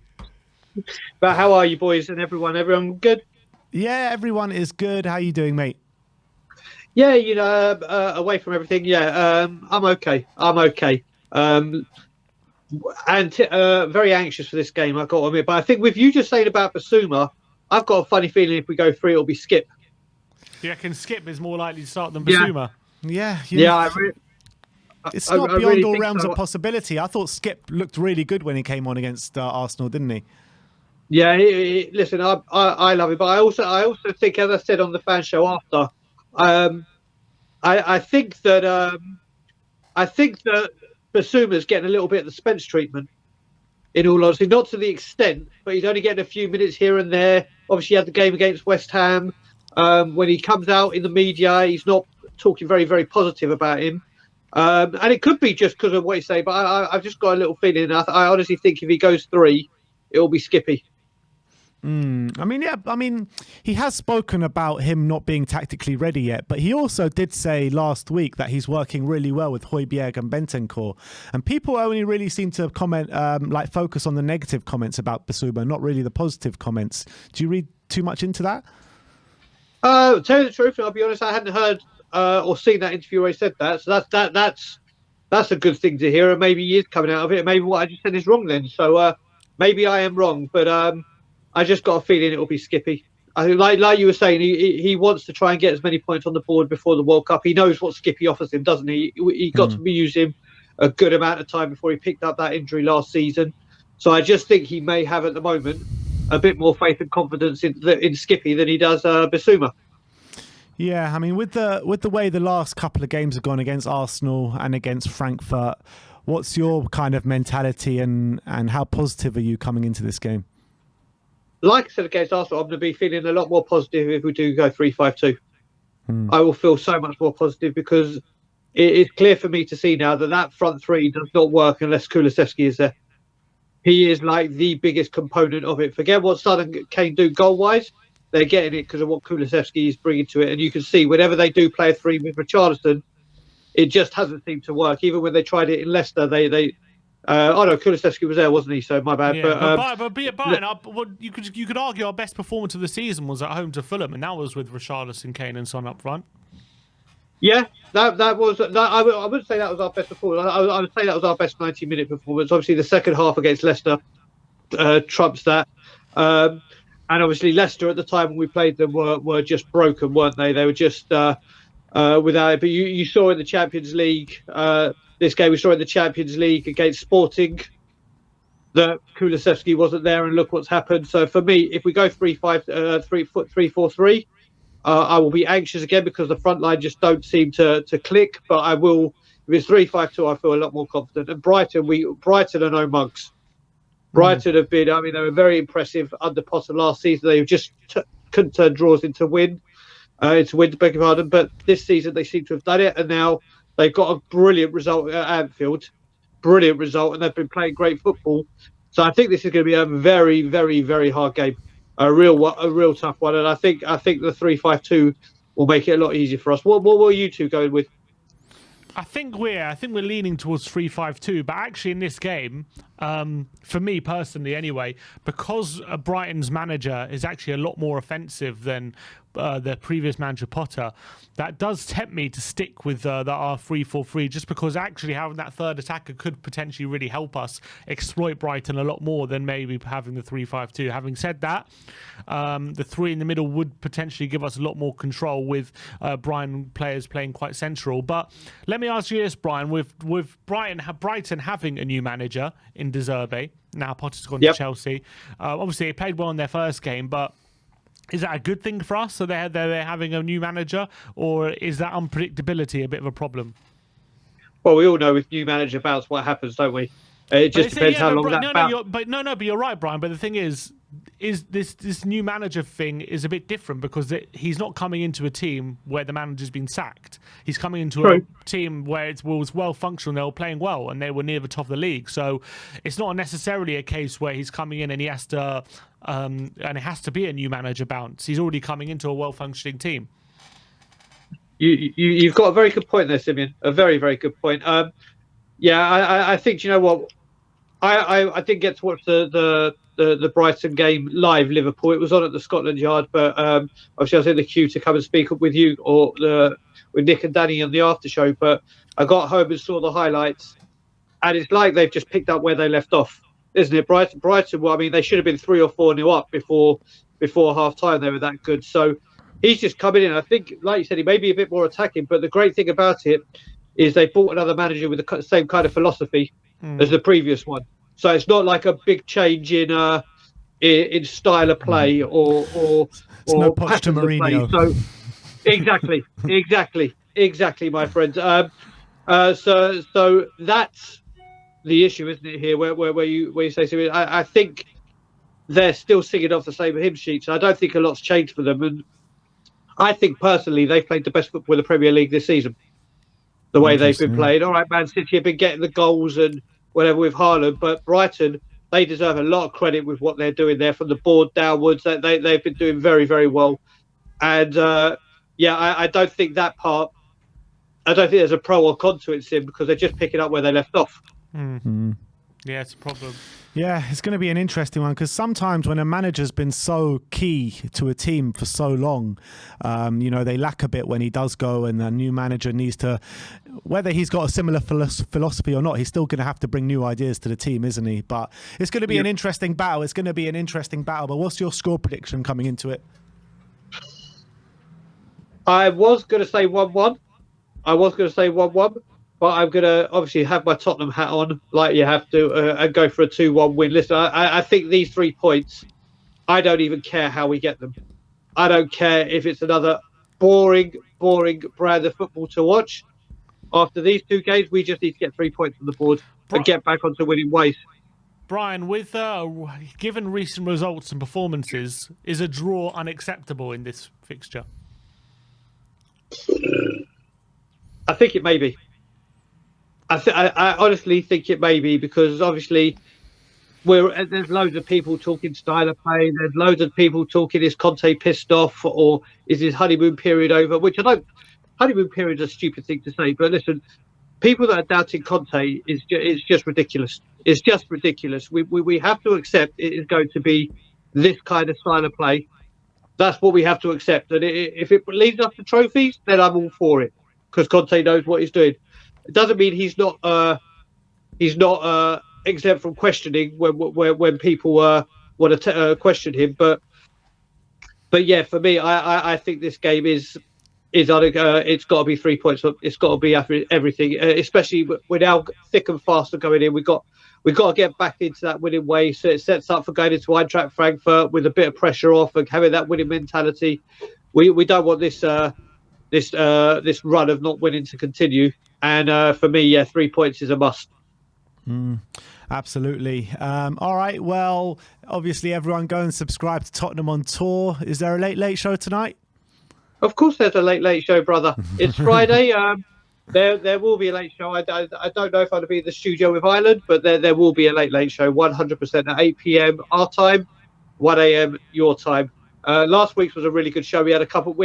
But how are you, boys and everyone? Everyone good? Yeah, everyone is good. How you doing, mate? Yeah, away from everything. Yeah, I'm okay. And very anxious for this game, I've got to admit. But I think with you just saying about Basuma, I've got a funny feeling if we go 3, it'll be Skip. You reckon Skip is more likely to start than Basuma? Yeah. It's not beyond really all realms so. of possibility. I thought Skip looked really good when he came on against Arsenal, didn't he? Yeah, listen, I love it, but I also think, as I said on the fan show after, I think that Basuma's getting a little bit of the Spence treatment. In all honesty, not to the extent, but he's only getting a few minutes here and there. Obviously, he had the game against West Ham. When he comes out in the media, he's not talking very, very positive about him. And it could be just because of what he's saying, but I've just got a little feeling. I honestly think if he goes 3, it will be Skippy. I mean, he has spoken about him not being tactically ready yet, but he also did say last week that he's working really well with Højbjerg and Bentancur. And people only really seem to comment, focus on the negative comments about Bissouma, not really the positive comments. Do you read too much into that? Tell you the truth, I'll be honest, I hadn't heard or seen that interview where he said that. So that's a good thing to hear, and maybe he is coming out of it. Maybe what I just said is wrong then. So maybe I am wrong, but I just got a feeling it will be Skippy. I think, like you were saying, he wants to try and get as many points on the board before the World Cup. He knows what Skippy offers him, doesn't he? He got to use him a good amount of time before he picked up that injury last season. So I just think he may have at the moment a bit more faith and confidence in Skippy than he does Bissouma. Yeah, I mean, with the way the last couple of games have gone against Arsenal and against Frankfurt, what's your kind of mentality and how positive are you coming into this game? Like I said against Arsenal, I'm going to be feeling a lot more positive if we do go 3-5-2. I will feel so much more positive because it is clear for me to see now that front three does not work unless Kulusevski is there. He is like the biggest component of it. Forget what Son and Kane do goal-wise. They're getting it because of what Kulusevski is bringing to it. And you can see whenever they do play a three with Richarlison, it just hasn't seemed to work. Even when they tried it in Leicester, Kulusevski was there, wasn't he? So my bad. Yeah, but Brighton, you could argue our best performance of the season was at home to Fulham, and that was with Richarlison, Kane, and Son up front. Yeah, that was. I wouldn't say that was our best performance. I would say that was our best 90-minute performance. Obviously, the second half against Leicester trumps that. And obviously, Leicester at the time when we played them were just broken, weren't they? They were just without it. But you saw in the Champions League, this game we saw in the Champions League against Sporting, that Kulusevski wasn't there, and look what's happened. So for me, if we go 3-4-3, I will be anxious again because the front line just don't seem to click. But I will, if it's 3-5-2, I feel a lot more confident. And Brighton are no mugs. Brighton have been, I mean, they were very impressive under Potter last season. They just couldn't turn draws into wins, beg your pardon. But this season they seem to have done it, and now they've got a brilliant result at Anfield. Brilliant result, and they've been playing great football. So I think this is going to be a very, very, very hard game. A real tough one. And I think the 3-5-2 will make it a lot easier for us. What were you two going with? I think we're leaning towards 3-5-2, but actually in this game, for me personally anyway, because Brighton's manager is actually a lot more offensive than the previous manager Potter, that does tempt me to stick with our 3-4-3, just because actually having that third attacker could potentially really help us exploit Brighton a lot more than maybe having the 3-5-2. Having said that, the three in the middle would potentially give us a lot more control with Brighton players playing quite central. But let me ask you this, Brian, with Brighton having a new manager in De Zerbi, now Potter's gone to Chelsea. Obviously, they played well in their first game, but is that a good thing for us? So they're having a new manager, or is that unpredictability a bit of a problem? Well, we all know with new manager bounce what happens, don't we? It just depends how long that bounce. But you're right, Brian. But the thing is this new manager thing is a bit different because he's not coming into a team where the manager's been sacked. He's coming into a team where it was well functional, they were playing well, and they were near the top of the league. So it's not necessarily a case where he's coming in and he has to and it has to be a new manager bounce. He's already coming into a well functioning team. You've got a very good point there, Simeon. A very, very good point. I think, you know what, I didn't get to watch the Brighton game live, Liverpool. It was on at the Scotland Yard, but obviously I was in the queue to come and speak up with you or with Nick and Danny on the after show. But I got home and saw the highlights, and it's like they've just picked up where they left off, isn't it? Brighton. Well, I mean, they should have been 3 or 4-0 up before half time. They were that good. So he's just coming in. I think, like you said, he may be a bit more attacking, but the great thing about it is they bought another manager with the same kind of philosophy as the previous one. So it's not like a big change in style of play or no pattern of play. So exactly, my friends. So that's the issue, isn't it? Here, where you say something. I think they're still singing off the same hymn sheets. I don't think a lot's changed for them, and I think personally they've played the best football in the Premier League this season. The way they've been playing. All right, Man City have been getting the goals and whatever with Haaland, but Brighton they deserve a lot of credit with what they're doing there from the board downwards. They've been doing very, very well. And I don't think that part. I don't think there's a pro or con to it, Sim, because they're just picking up where they left off. Yeah, it's a problem. Yeah, it's going to be an interesting one because sometimes when a manager's been so key to a team for so long, they lack a bit when he does go, and the new manager needs to, whether he's got a similar philosophy or not, he's still going to have to bring new ideas to the team, isn't he? But it's going to be an interesting battle. It's going to be an interesting battle. But what's your score prediction coming into it? I was going to say 1-1. But I'm going to obviously have my Tottenham hat on, like you have to, and go for a 2-1 win. Listen, I think these 3 points, I don't even care how we get them. I don't care if it's another boring brand of football to watch. After these 2 games, we just need to get 3 points on the board and get back onto winning ways. Brian, with given recent results and performances, is a draw unacceptable in this fixture? I think it may be. I honestly think it may be, because obviously there's loads of people talking style of play. There's loads of people talking, is Conte pissed off or is his honeymoon period over? Which I don't. Honeymoon period is a stupid thing to say, but listen, people that are doubting Conte is just ridiculous. It's just ridiculous. We have to accept it is going to be this kind of style of play. That's what we have to accept. And if it leads us to trophies, then I'm all for it, because Conte knows what he's doing. It doesn't mean he's not exempt from questioning when people want to question him. But yeah, for me, I think this game is it's got to be 3 points. It's got to be everything, especially we're now thick and fast are going in. We've got to get back into that winning way, so it sets up for going into Eintracht Frankfurt with a bit of pressure off and having that winning mentality. We don't want this run of not winning to continue. And for me, 3 points is a must. Absolutely. All right. Well, obviously, everyone go and subscribe to Tottenham on Tour. Is there a late show tonight? Of course, there's a late show, brother. It's Friday. There will be a late show. I don't know if I'll be in the studio with Ireland, but there will be a late show, 100% at 8 p.m. our time, 1 a.m. your time. Last week's was a really good show. We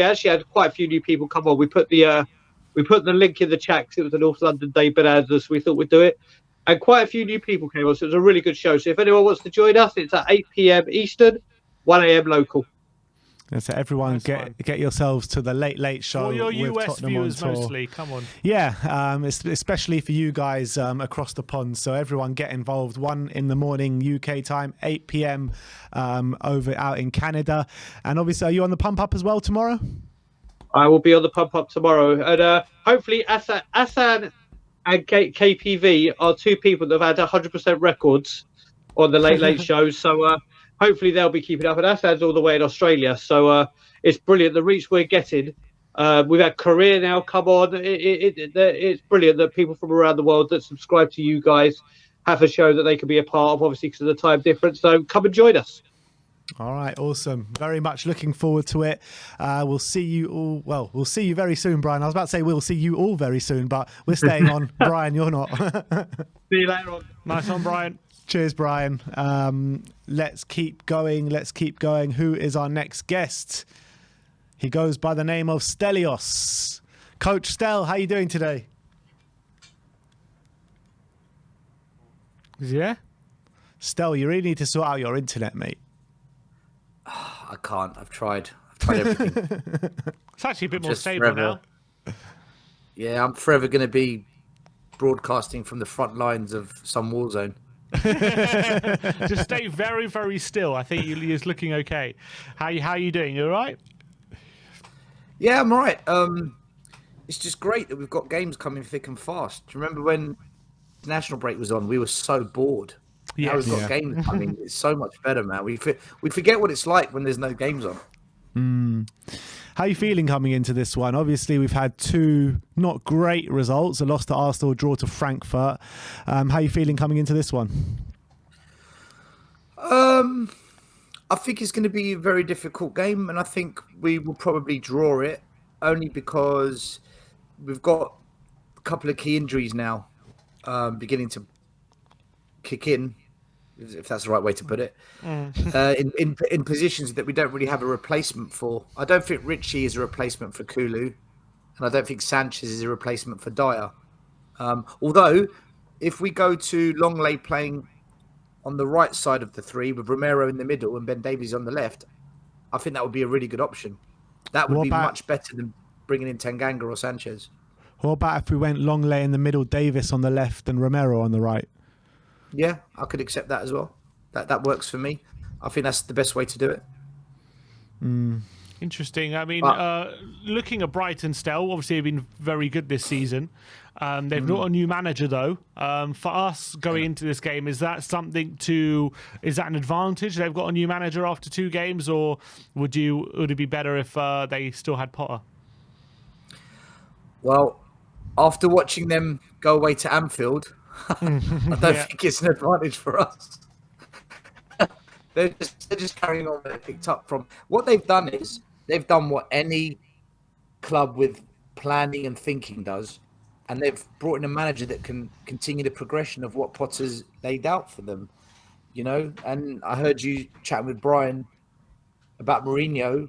actually had quite a few new people come on. We put the link in the chat because it was a North London Day bonanza, so we thought we'd do it. And quite a few new people came on, so it was a really good show. So if anyone wants to join us, it's at 8 p.m. Eastern, 1 a.m. local. And so everyone get yourselves to the late show. For your with US Tottenham viewers on Tour. mostly, come on. Yeah, especially for you guys across the pond. So everyone get involved. 1 in the morning UK time, 8 p.m. over out in Canada. And obviously, are you on the pump up as well tomorrow? I will be on the pump up tomorrow, and hopefully Asan and KPV are 2 people that have had 100% records on the late shows. So hopefully they'll be keeping up. And Asan's all the way in Australia, so it's brilliant. The reach we're getting. We've had Korea now come on. It's brilliant that people from around the world that subscribe to you guys have a show that they can be a part of, obviously because of the time difference. So come and join us. All right, awesome. Very much looking forward to it. We'll see you all. Well, we'll see you very soon, Brian. I was about to say we'll see you all very soon, but we're staying on. Brian, you're not. See you later on. Nice one, Brian. Cheers, Brian. Let's keep going. Who is our next guest? He goes by the name of Stelios. Coach Stel, how you doing today? Yeah? Stel, you really need to sort out your internet, mate. I can't. I've tried everything. It's actually a bit more stable now. Yeah, I'm forever going to be broadcasting from the front lines of some war zone. Just stay very, very still. I think you're looking okay. How you doing? You all right? Yeah, I'm all right. It's just great that we've got games coming thick and fast. Do you remember when the national break was on? We were so bored. Now we've got games coming. It's so much better, man. We forget what it's like when there's no games on. How are you feeling coming into this one? Obviously, we've had 2 not great results, a loss to Arsenal, a draw to Frankfurt. How are you feeling coming into this one? I think it's going to be a very difficult game, and I think we will probably draw it only because we've got a couple of key injuries now beginning to kick in. if that's the right way to put it, in positions that we don't really have a replacement for. I don't think Richie is a replacement for Kulu, and I don't think Sanchez is a replacement for Dyer. Although, if we go to Longley playing on the right side of the three with Romero in the middle and Ben Davies on the left, I think that would be a really good option. That would be much better than bringing in Tanganga or Sanchez. What about if we went Longley in the middle, Davis on the left and Romero on the right? Yeah, I could accept that as well. That works for me. I think that's the best way to do it. Interesting. I mean, looking at Brighton still, obviously they've been very good this season. They've got a new manager though. For us going into this game, is that an advantage? They've got a new manager after 2 games, or would it be better if they still had Potter? Well, after watching them go away to Anfield, I don't think it's an advantage for us. They're just carrying on what they picked up from. What they've done is they've done what any club with planning and thinking does, and they've brought in a manager that can continue the progression of what Potter's laid out for them. You know, and I heard you chatting with Brian about Mourinho.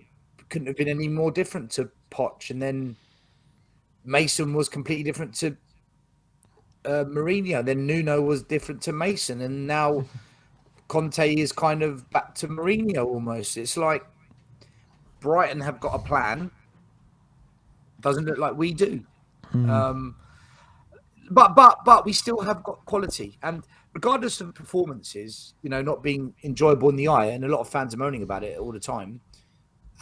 Couldn't have been any more different to Poch, and then Mason was completely different to Mourinho. Then Nuno was different to Mason, and now Conte is kind of back to Mourinho almost. It's like Brighton have got a plan. Doesn't look like we do. But we still have got quality. And regardless of performances, you know, not being enjoyable in the eye, and a lot of fans are moaning about it all the time,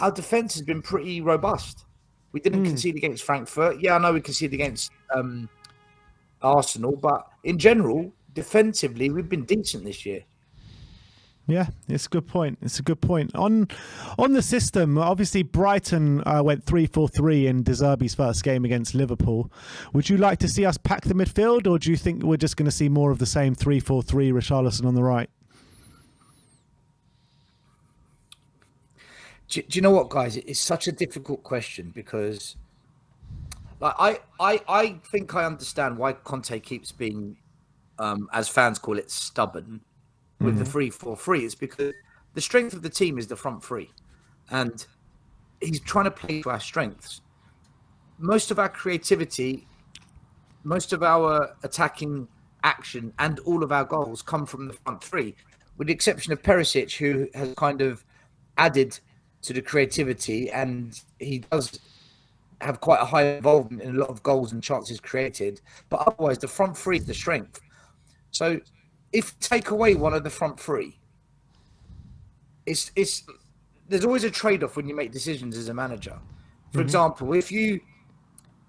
our defence has been pretty robust. We didn't concede against Frankfurt. Yeah, I know we conceded against Arsenal, but in general, defensively, we've been decent this year. Yeah, it's a good point. It's a good point. On the system, obviously Brighton went 3-4-3 in De Zerbi's first game against Liverpool. Would you like to see us pack the midfield, or do you think we're just going to see more of the same 3-4-3, Richarlison on the right? Do you know what, guys? It's such a difficult question because like I think I understand why Conte keeps being, as fans call it, stubborn with the 3-4-3. It's because the strength of the team is the front three, and he's trying to play to our strengths. Most of our creativity, most of our attacking action, and all of our goals come from the front three, with the exception of Perisic, who has kind of added to the creativity, and he does have quite a high involvement in a lot of goals and chances created. But otherwise, the front three is the strength. So if you take away one of the front three, there's always a trade-off when you make decisions as a manager. For example, if you're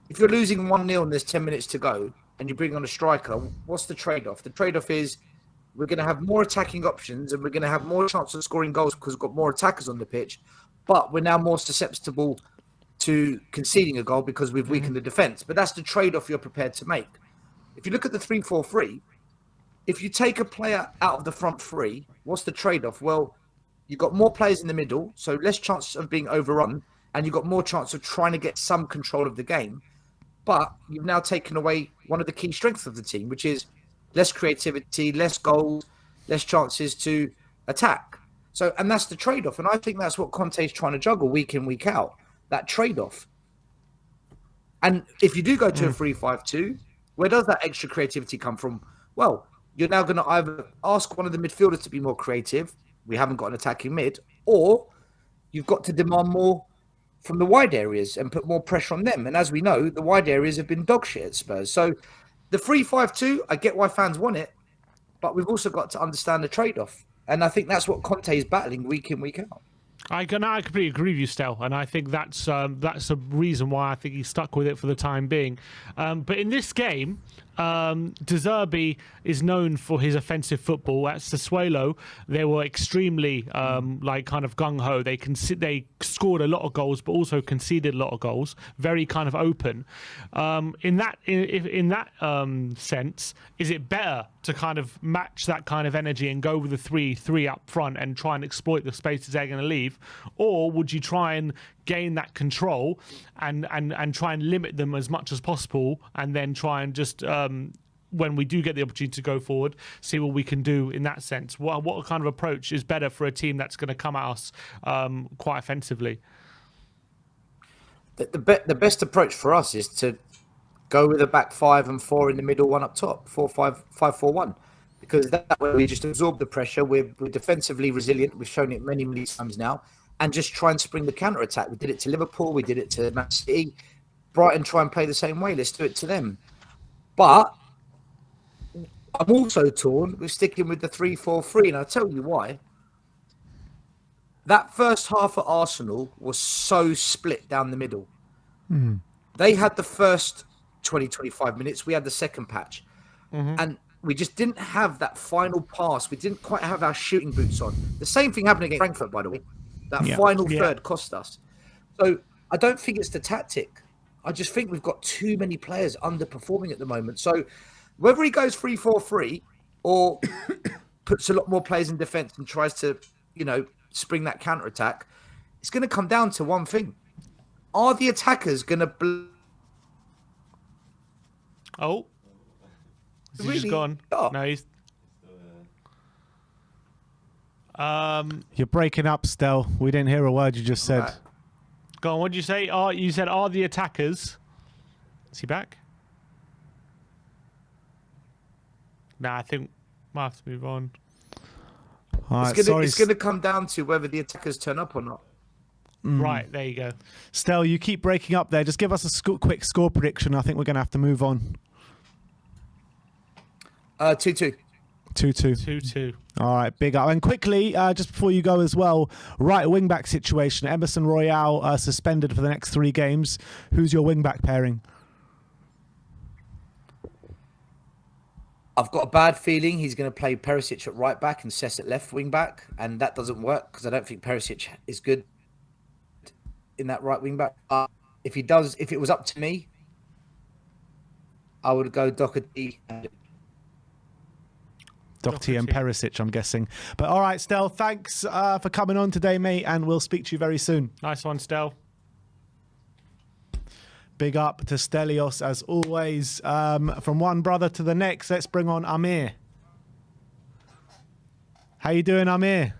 losing 1-0 and there's 10 minutes to go and you bring on a striker, what's the trade-off? The trade-off is we're going to have more attacking options and we're going to have more chance of scoring goals because we've got more attackers on the pitch, but we're now more susceptible to conceding a goal because we've weakened the defence. But that's the trade-off you're prepared to make. If you look at the 3-4-3, if you take a player out of the front three, what's the trade-off? Well, you've got more players in the middle, so less chance of being overrun, and you've got more chance of trying to get some control of the game. But you've now taken away one of the key strengths of the team, which is less creativity, less goals, less chances to attack. So, and that's the trade-off. And I think that's what Conte's trying to juggle week in, week out, that trade-off. And if you do go to a 3-5-2, where does that extra creativity come from? Well, you're now going to either ask one of the midfielders to be more creative. We haven't got an attacking mid. Or you've got to demand more from the wide areas and put more pressure on them. And as we know, the wide areas have been dog shit at Spurs. So the 3-5-2, I get why fans want it, but we've also got to understand the trade-off. And I think that's what Conte is battling week in, week out. I completely agree with you, Stel, and I think that's a reason why I think he's stuck with it for the time being. But in this game, De Zerbi is known for his offensive football. At Sassuolo, they were extremely kind of gung ho. They scored a lot of goals, but also conceded a lot of goals. Very kind of open. In that sense, is it better to kind of match that kind of energy and go with the 3-3 up front and try and exploit the spaces they're going to leave, or would you try and gain that control and try and limit them as much as possible, and then try and just when we do get the opportunity to go forward, see what we can do in that sense. What kind of approach is better for a team that's going to come at us quite offensively? The best approach for us is to go with a back 5 and 4 in the middle, 1 up top, 4-5-5-4-1, because that way we just absorb the pressure. We're defensively resilient. We've shown it many times now, and just try and spring the counter attack. We did it to Liverpool. We did it to Man City. Brighton try and play the same way. Let's do it to them. But I'm also torn with sticking with the 3-4-3, and I'll tell you why. That first half at Arsenal was so split down the middle. They had the first 20-25 minutes. We had the second patch. And we just didn't have that final pass. We didn't quite have our shooting boots on. The same thing happened against Frankfurt, by the way. That final third cost us. So I don't think it's the tactic. I just think we've got too many players underperforming at the moment. So whether he goes 3-4-3 or puts a lot more players in defence and tries to, spring that counter attack, it's going to come down to one thing: are the attackers going to? Is he just gone? No, he's. You're breaking up, Stel. We didn't hear a word you just said. Right. Go on. What did you say? You said are the attackers? Is he back? Nah, I think we'll have to move on. Right, it's going to come down to whether the attackers turn up or not. Right, there you go. Stel, you keep breaking up there. Just give us a quick score prediction. I think we're going to have to move on. 2-2. 2-2. 2-2. All right, big up. And quickly, just before you go as well, right wing-back situation. Emerson Royale suspended for the next 3 games. Who's your wing-back pairing? I've got a bad feeling he's going to play Perisic at right back and Cesc at left wing back, and that doesn't work because I don't think Perisic is good in that right wing back. If it was up to me, I would go Doherty and Perisic, I'm guessing. But all right, Stel, thanks for coming on today, mate, and we'll speak to you very soon. Nice one, Stel. Big up to Stelios as always. From one brother to the next, let's bring on Amir. How you doing, Amir?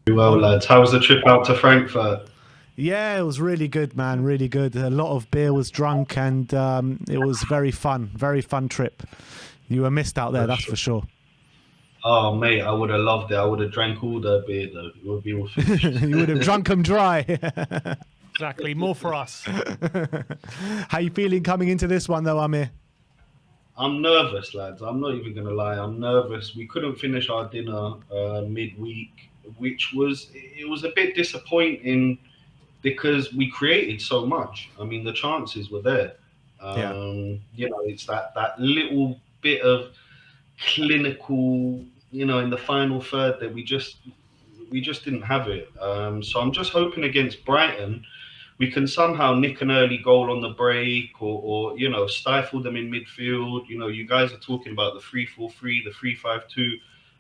Well, lads. How was the trip out to Frankfurt? Yeah, it was really good, man. Really good. A lot of beer was drunk, and it was very fun. Very fun trip. You were missed out there, that's for sure. Oh, mate, I would have loved it. I would have drank all the beer, though. It would be all finished. You would have drunk them dry. Exactly. More for us. How you feeling coming into this one, though, Amir? I'm nervous, lads. I'm not even going to lie. I'm nervous. We couldn't finish our dinner midweek, which was a bit disappointing because we created so much. I mean, the chances were there. It's that little bit of clinical, in the final third that we just didn't have it. So I'm just hoping against Brighton we can somehow nick an early goal on the break or stifle them in midfield. You guys are talking about the 3-4-3, the 3-5-2.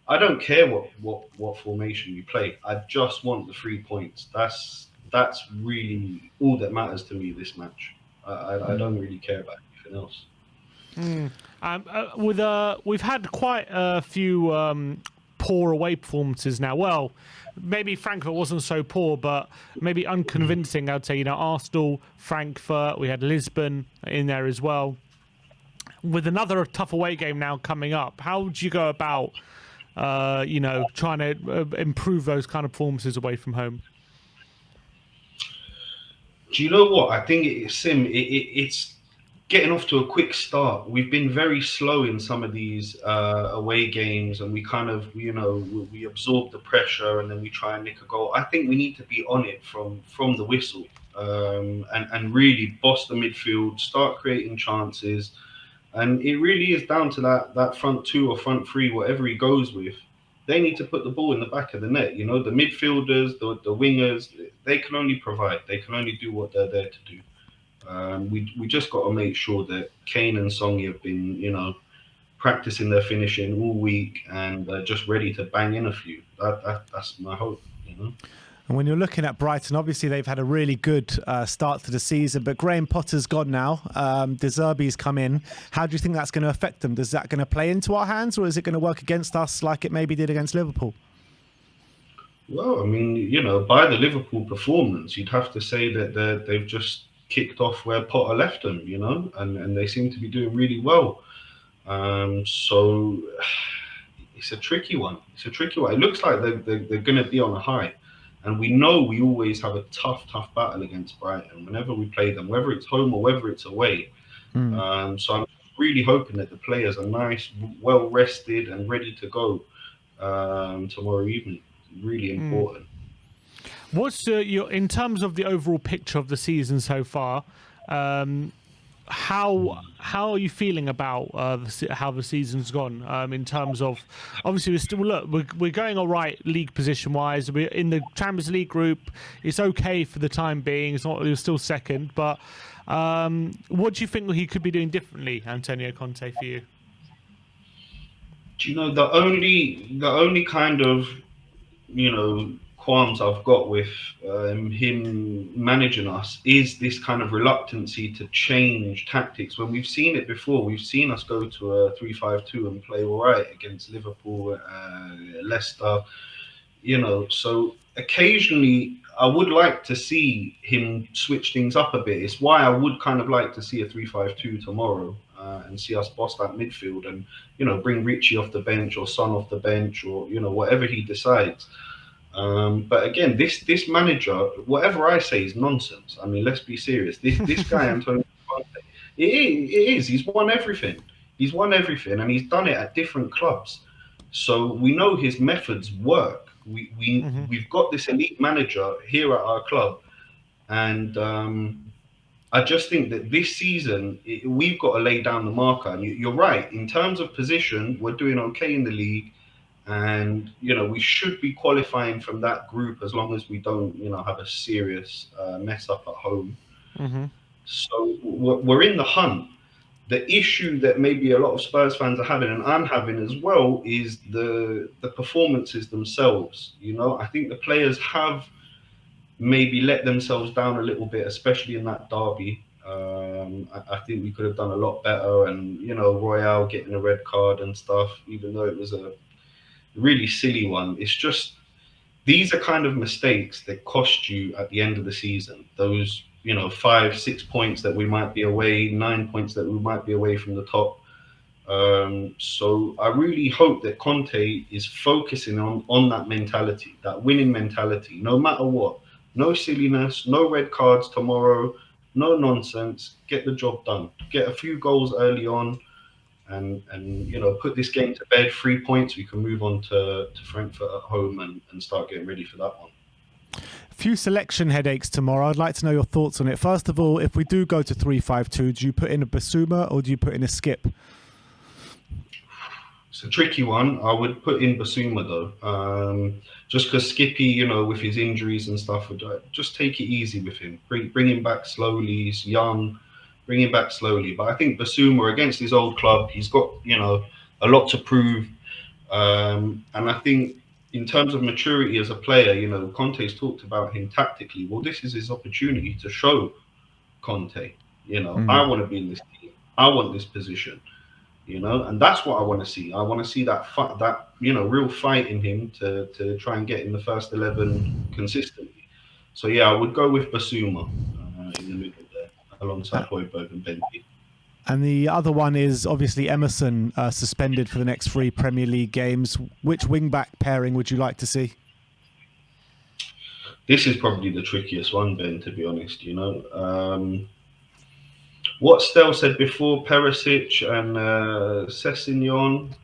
I don't care what formation you play. I just want the 3 points. That's really all that matters to me this match. I don't really care about anything else. We've had quite a few poor away performances now. Well, maybe Frankfurt wasn't so poor, but maybe unconvincing. I'd say Arsenal, Frankfurt. We had Lisbon in there as well. With another tough away game now coming up, how would you go about, trying to improve those kind of performances away from home? Do you know what? I think it's getting off to a quick start. We've been very slow in some of these away games, and we kind of, we absorb the pressure and then we try and nick a goal. I think we need to be on it from the whistle and really boss the midfield, start creating chances. And it really is down to that front 2 or front 3, whatever he goes with. They need to put the ball in the back of the net. The midfielders, the wingers, they can only provide. They can only do what they're there to do. We just got to make sure that Kane and Songy have been, practicing their finishing all week and just ready to bang in a few. That's my hope. And when you're looking at Brighton, obviously they've had a really good start to the season, but Graham Potter's gone now. De Zerbi's come in. How do you think that's going to affect them? Is that going to play into our hands, or is it going to work against us like it maybe did against Liverpool? Well, I mean, you know, by the Liverpool performance, you'd have to say that they've just kicked off where Potter left them, you know, and they seem to be doing really well. So it's a tricky one. It's a tricky one. It looks like they're going to be on a high. And we know we always have a tough battle against Brighton whenever we play them, whether it's home or whether it's away. So I'm really hoping that the players are nice, well rested and ready to go tomorrow evening. Really important. What's your, in terms of the overall picture of the season so far? How are you feeling about how the season's gone? In terms of, obviously we're going all right league position wise. We're in the Champions League group. It's okay for the time being. We're still second, but what do you think he could be doing differently, Antonio Conte, for you? Do you know, the only kind of, you know, qualms I've got with him managing us is this kind of reluctancy to change tactics. When we've seen it before, we've seen us go to a 3-5-2 and play all right against Liverpool, Leicester, you know. So occasionally I would like to see him switch things up a bit. It's why I would kind of like to see a 3-5-2 tomorrow and see us boss that midfield and, you know, bring Richie off the bench or Son off the bench or, you know, whatever he decides. But again, this manager, whatever I say is nonsense. I mean, let's be serious. This guy, Antonio Conte, it is. He's won everything. He's won everything, and he's done it at different clubs. So we know his methods work. We've got this elite manager here at our club, and I just think that this season we've got to lay down the marker. And you're right. In terms of position, we're doing okay in the league. And, you know, we should be qualifying from that group as long as we don't, you know, have a serious mess up at home. So we're in the hunt. The issue that maybe a lot of Spurs fans are having, and I'm having as well, is the performances themselves. You know, I think the players have maybe let themselves down a little bit, especially in that derby. I think we could have done a lot better. And, you know, Royale getting a red card and stuff, even though it was a really silly one. It's just, these are kind of mistakes that cost you at the end of the season. Those, you know, 5-6 points that we might be away, 9 points that we might be away from the top. So I really hope that Conte is focusing on that mentality, that winning mentality, no matter what. No silliness, no red cards tomorrow, no nonsense. Get the job done. Get a few goals early on. And you know, put this game to bed. 3 points, we can move on to Frankfurt at home and start getting ready for that one. A few selection headaches tomorrow. I'd like to know your thoughts on it. First of all, if we do go to 3-5-2, do you put in a Basuma or do you put in a Skip? It's a tricky one. I would put in Basuma though, just because Skippy, you know, with his injuries and stuff, would just take it easy with him. Bring him back slowly. He's young. Bring him back slowly. But I think Basuma, against his old club, he's got, you know, a lot to prove. And I think in terms of maturity as a player, you know, Conte's talked about him tactically. Well, this is his opportunity to show Conte, you know, I want to be in this team. I want this position, you know, and that's what I want to see. I want to see that you know, real fight in him to try and get in the first 11 consistently. So, yeah, I would go with Basuma in the middle there, alongside Højbjerg and Bentley. And the other one is obviously Emerson suspended for the next 3 Premier League games. Which wing-back pairing would you like to see? This is probably the trickiest one, Ben, to be honest, you know. What Stel said before, Perisic and Sessegnon,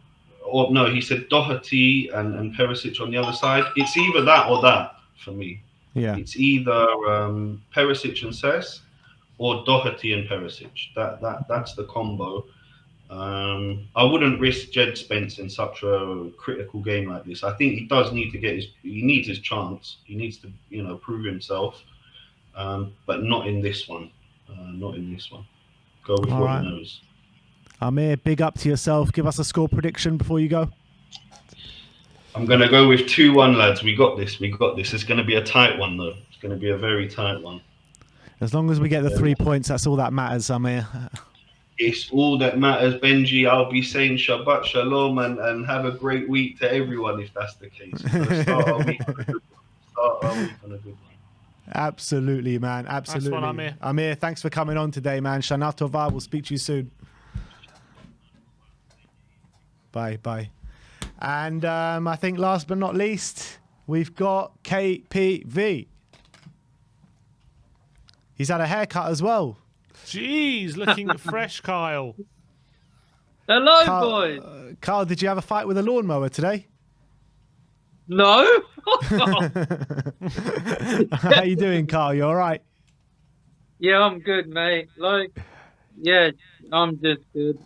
or no, he said Doherty and Perisic on the other side. It's either that or that for me. Yeah. It's either Perisic and Sess or Doherty and Perisic. That's the combo. I wouldn't risk Jed Spence in such a critical game like this. I think he does need to he needs his chance. He needs to, you know, prove himself, but not in this one. Not in this one. Go with what he knows. Amir, big up to yourself. Give us a score prediction before you go. I'm going to go with 2-1, lads. We got this. We got this. It's going to be a tight one, though. It's going to be a very tight one. As long as we get the 3 points, that's all that matters, Amir. It's all that matters, Benji. I'll be saying Shabbat Shalom and have a great week to everyone if that's the case. Start our week on a good one. Start our week on a good one. Absolutely, man. Absolutely. Nice one, Amir. Amir, thanks for coming on today, man. Shana Tova. We'll speak to you soon. Bye, bye. And I think last but not least, we've got KPV. He's had a haircut as well. Jeez, looking fresh, Kyle. Hello, Carl, boys. Carl, did you have a fight with a lawnmower today? No. How you doing, Carl? You all right? Yeah, I'm good, mate. Yeah, I'm just good.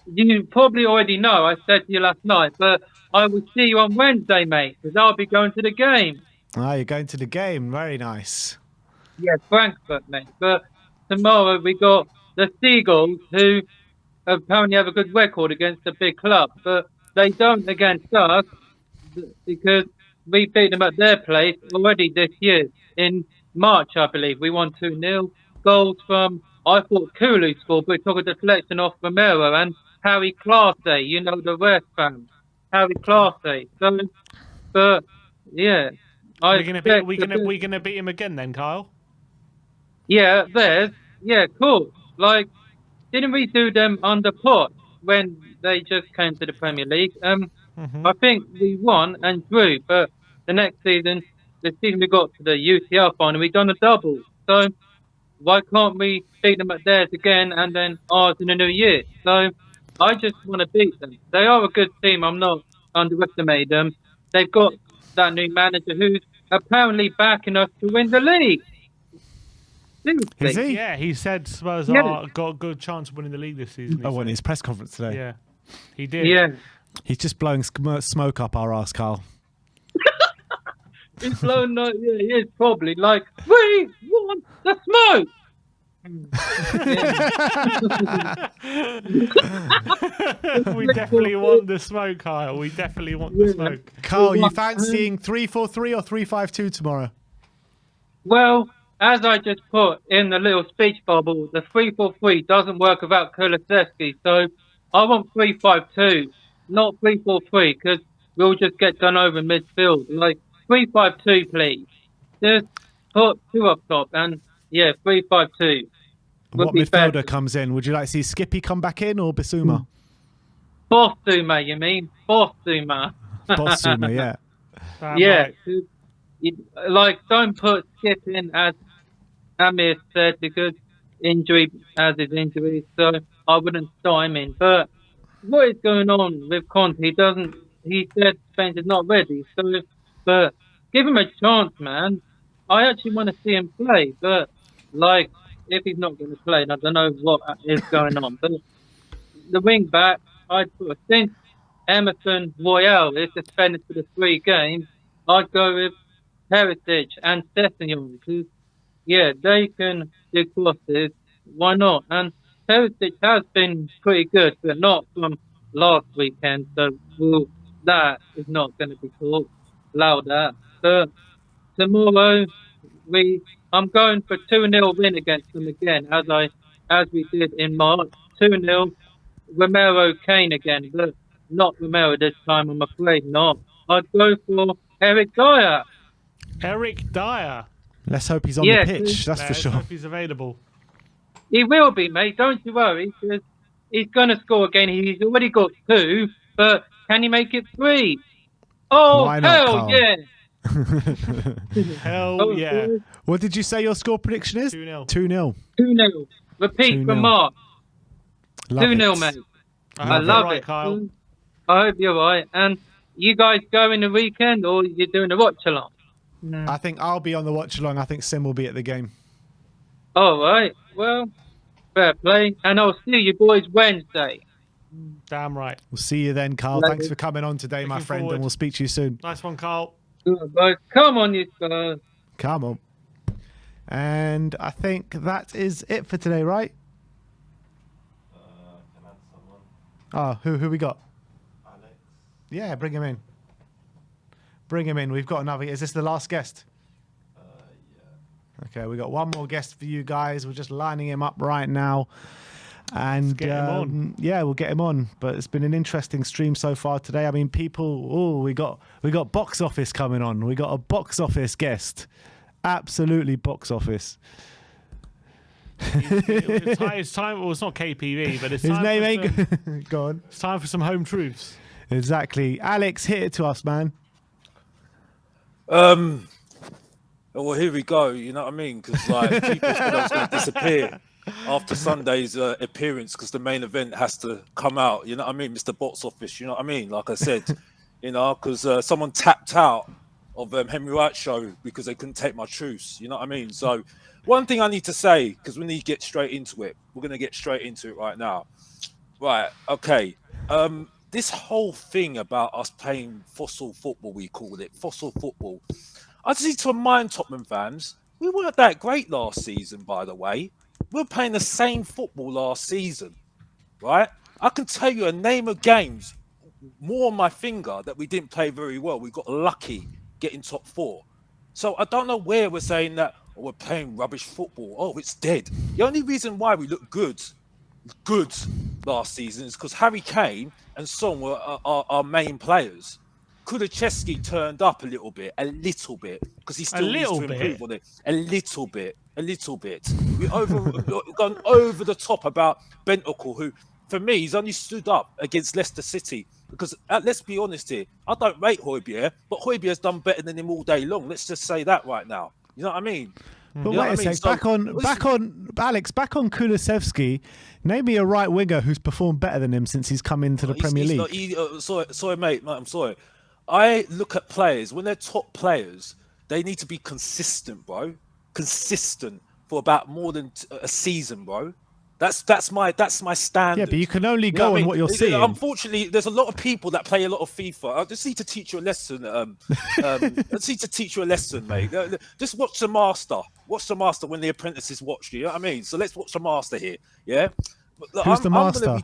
You probably already know, I said to you last night, but I will see you on Wednesday, mate, because I'll be going to the game. Ah, you're going to the game. Very nice. Yeah, Frankfurt, mate. But tomorrow we got the Seagulls, who apparently have a good record against the big club, but they don't against us because we beat them at their place already this year. In March, I believe, we won 2-0. Goals from, I thought Kulu scored, but he took a deflection off Romero and Harry Clarsey, you know, the West fan. Harry Clarsey. So, but, yeah. We're gonna beat him again then, Kyle? Yeah, cool. Didn't we do them under pot when they just came to the Premier League? I think we won and drew, but the next season, the season we got to the UCL final, we done a double. So why can't we beat them at theirs again and then ours in the new year? So I just want to beat them. They are a good team. I'm not underestimating them. They've got that new manager who's apparently backing us to win the league. Seriously. Is he? Yeah, he said Spurs got a good chance of winning the league this season. Oh, in his press conference today. Yeah, he did. Yeah. He's just blowing smoke up our ass, Carl. He's blowing yeah, he is probably we want the smoke. We definitely want the smoke, Kyle. We definitely want the smoke. Carl, you fancying 3-4-3 or 3-5-2 tomorrow? Well, as I just put in the little speech bubble, the 3-4-3 doesn't work without Kulusevski. So I want 3-5-2, not 3-4-3, because we'll just get done over in midfield. 3-5-2, please. Just put 2 up top and, 3-5-2. What midfielder comes in? Would you like to see Skippy come back in or Bissouma? Bossuma, you mean? Bossuma. Bossuma, yeah. Yeah. Right. Don't put Skip in, as Amir said, because injury as his injury, so I wouldn't start him in. But what is going on with Conti? He said Spence is not ready, but give him a chance, man. I actually want to see him play, but if he's not going to play, I don't know what is going on. But the wing back, I'd put, since Emerson Royale is suspended for the 3 games, I'd go with Heritage and Stelios, because they can do crosses. Why not? And Heritage has been pretty good, but not from last weekend. So that is not going to be talked. Allow that. But tomorrow, I'm going for 2-0 win against them again, as we did in March. 2-0. Romero Kane again, but not Romero this time. I'm afraid not. I'd go for Eric Dyer. Eric Dyer. Let's hope he's on the pitch, that's for sure. Let's hope he's available. He will be, mate. Don't you worry, because he's going to score again. He's already got 2, but can he make it 3? Oh, why not, hell Carl? yeah. Hell yeah. What did you say your score prediction is? 2-0. 2-0. 2-0. Repeat 2-0. from Mark. Love 2-0, it. mate. I love right, it. Kyle. I hope you're right. And you guys go in the weekend, or you're doing a watch along? I think I'll be on the watch along. I think Sim will be at the game. All right. Well, fair play. And I'll see you boys Wednesday. Damn right. We'll see you then, Carl. Love Thanks it. for coming on today, my Looking friend, forward. and we'll speak to you soon. Nice one, Carl. Good, boys. Come on, you Spurs. Come on. And I think that is it for today, right? Oh, who we got? Alex. Yeah, bring him in. Bring him in. We've got another. Is this the last guest? Okay, we got one more guest for you guys. We're just lining him up right now. And get him on. Yeah, we'll get him on. But it's been an interesting stream so far today. I mean, people. Oh, we got box office coming on. We got a box office guest. Absolutely box office. It's time. Well, it's not KPV, but it's His time name for ain't. some, Go on. it's time for some home truths. Exactly. Alex, hit it to us, man. Well, here we go. You know what I mean? Because like people thought I was going to disappear after Sunday's appearance because the main event has to come out. You know what I mean, Mr. Box Office. You know what I mean? Like I said, you know, because someone tapped out of Henry Wright's show because they couldn't take my truths. You know what I mean? So one thing I need to say, because we need to get straight into it. We're going to get straight into it right now. Right. Okay. This whole thing about us playing fossil football, we call it fossil football. I just need to remind Tottenham fans, we weren't that great last season, by the way. We were playing the same football last season, right? I can tell you a name of games, more on my finger, that we didn't play very well. We got lucky getting top 4. So I don't know where we're saying that we're playing rubbish football. Oh, it's dead. The only reason why we look good last season is because Harry Kane and Son were our main players. Kulusevski turned up a little bit, because he still needs to improve on it. A little bit. We gone over the top about Bentancur, who, for me, he's only stood up against Leicester City. Because let's be honest here, I don't rate Højbjerg, but Højbjerg's done better than him all day long. Let's just say that right now. You know what I mean? But wait a sec. Back on Alex. Back on Kulusevski. Name me a right winger who's performed better than him since he's come into the Premier League. Sorry, mate. I'm sorry. I look at players, when they're top players, they need to be consistent, bro. Consistent for about more than a season, bro. That's my standard. Yeah, but you can only go on what you're seeing. Unfortunately, there's a lot of people that play a lot of FIFA. I just need to teach you a lesson. I just need to teach you a lesson, mate. Just watch the master. Watch the master when the apprentices watch you. You know what I mean? So let's watch the master here. Yeah. Who's the master?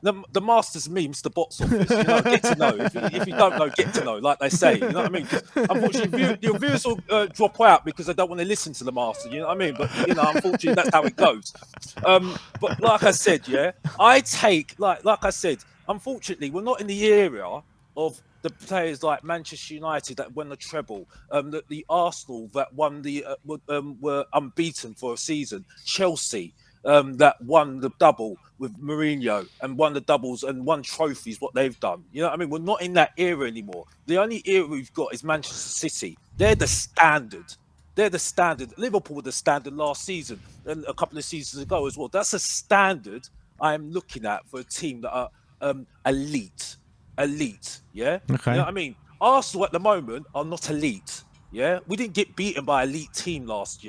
The master's me, Mr. Box Office. You know, get to know. If you don't know, get to know, like they say. You know what I mean? Unfortunately, your viewers will drop out because they don't want to listen to the master. You know what I mean? But you know, unfortunately, that's how it goes. But like I said, yeah, like I said, unfortunately, we're not in the area of the players like Manchester United that won the treble, the Arsenal that won were unbeaten for a season, Chelsea. That won the double with Mourinho and won the doubles and won trophies, what they've done. You know what I mean? We're not in that era anymore. The only era we've got is Manchester City. They're the standard. Liverpool were the standard last season and a couple of seasons ago as well. That's a standard I am looking at for a team that are elite. Yeah? Okay. You know what I mean? Arsenal at the moment are not elite. Yeah, we didn't get beaten by an elite team last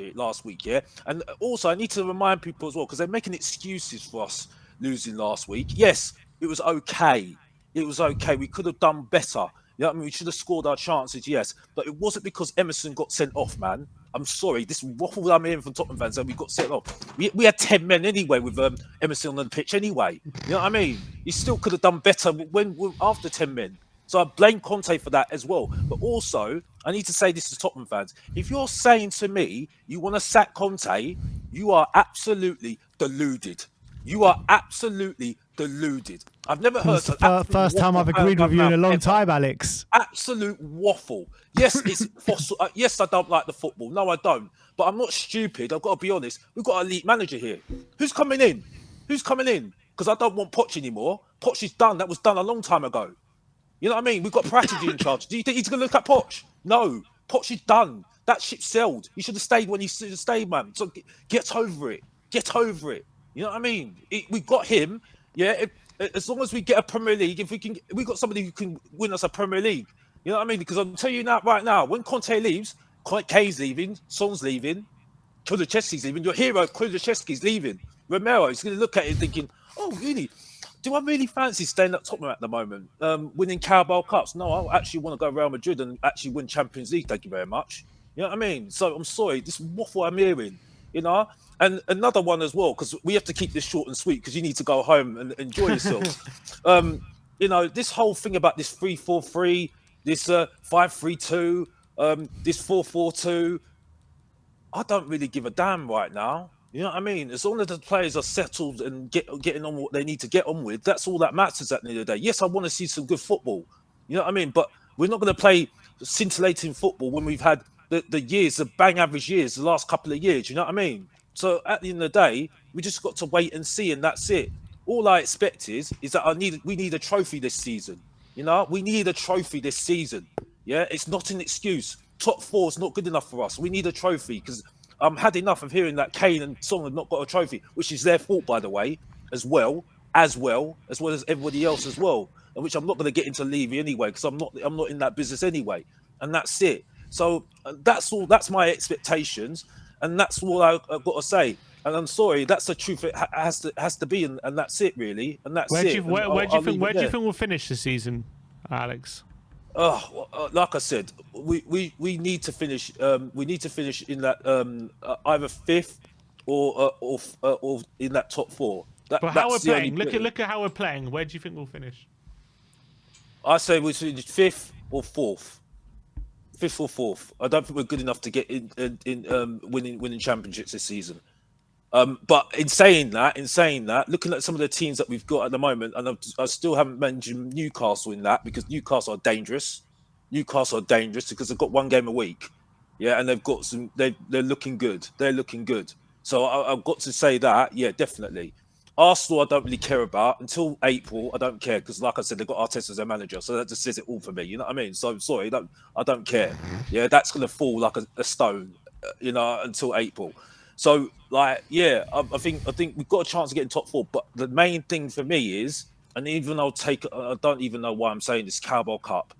week. Yeah, and also I need to remind people as well because they're making excuses for us losing last week. Yes, it was okay. We could have done better. You know what I mean? We should have scored our chances. Yes, but it wasn't because Emerson got sent off, man. I'm sorry. This waffle I'm hearing from Tottenham fans and we got sent off. We had 10 men anyway with Emerson on the pitch anyway. You know what I mean? You still could have done better after 10 men. So I blame Conte for that as well. But also, I need to say this to Tottenham fans. If you're saying to me you want to sack Conte, you are absolutely deluded. I've never heard the first time I've agreed with you in a long time, Alex. Absolute waffle. Yes, it's fossil. Yes, I don't like the football. No, I don't. But I'm not stupid. I've got to be honest. We've got an elite manager here. Who's coming in? Because I don't want Poch anymore. Poch is done. That was done a long time ago. You know what I mean? We've got Pratigy in charge. Do you think he's going to look at Poch? No. Poch is done. That ship sailed. He should have stayed when he should have stayed, man. So get over it. You know what I mean? We've got him. Yeah. As long as we get a Premier League, we've got somebody who can win us a Premier League. You know what I mean? Because I'm telling you now, right now, when Conte leaves, Kane's leaving, Son's leaving, Kulusevski's leaving, your hero Kulusevski's leaving. Romero is going to look at it thinking, oh, really? Do I really fancy staying at Tottenham at the moment? Winning Carabao Cups? No, I actually want to go Real Madrid and actually win Champions League. Thank you very much. You know what I mean? So I'm sorry, this waffle I'm hearing, you know? And another one as well, because we have to keep this short and sweet because you need to go home and enjoy yourselves. You know, this whole thing about this 3-4-3, this 5-3-2, this 4-4-2. I don't really give a damn right now. You know what I mean? As long as the players are settled and getting on what they need to get on with, that's all that matters at the end of the day. Yes, I want to see some good football. You know what I mean? But we're not going to play scintillating football when we've had the years, the bang average years, the last couple of years. You know what I mean? So at the end of the day, we just got to wait and see, and that's it. All I expect is that we need a trophy this season. You know, we need a trophy this season. Yeah, it's not an excuse. Top 4 is not good enough for us. We need a trophy because I've had enough of hearing that Kane and Son have not got a trophy, which is their fault, by the way, as well as everybody else as well. And which I'm not going to get into Levy anyway, because I'm not in that business anyway. And that's it. So that's all. That's my expectations, and that's all I've got to say. And I'm sorry, that's the truth. It has to be, and that's it, really. And that's it. Where do you think we'll finish this season, Alex? Like I said, we need to finish. We need to finish in that either 5th or in that top 4. But how we're playing? Look at how we're playing. Where do you think we'll finish? I say we finish 5th or 4th. 5th or 4th. I don't think we're good enough to get in winning championships this season. But in saying that, looking at some of the teams that we've got at the moment, and I still haven't mentioned Newcastle in that, because Newcastle are dangerous. Newcastle are dangerous because they've got 1 game a week, yeah, and they've got some. They're looking good. They're looking good. So I've got to say that, yeah, definitely. Arsenal, I don't really care about until April. I don't care because, like I said, they've got Arteta as their manager, so that just says it all for me. You know what I mean? So I'm sorry, I don't care. Yeah, that's gonna fall like a stone, you know, until April. So, like, yeah, I think we've got a chance to get in top 4. But the main thing for me is, and even I don't even know why I'm saying this, Carabao Cup.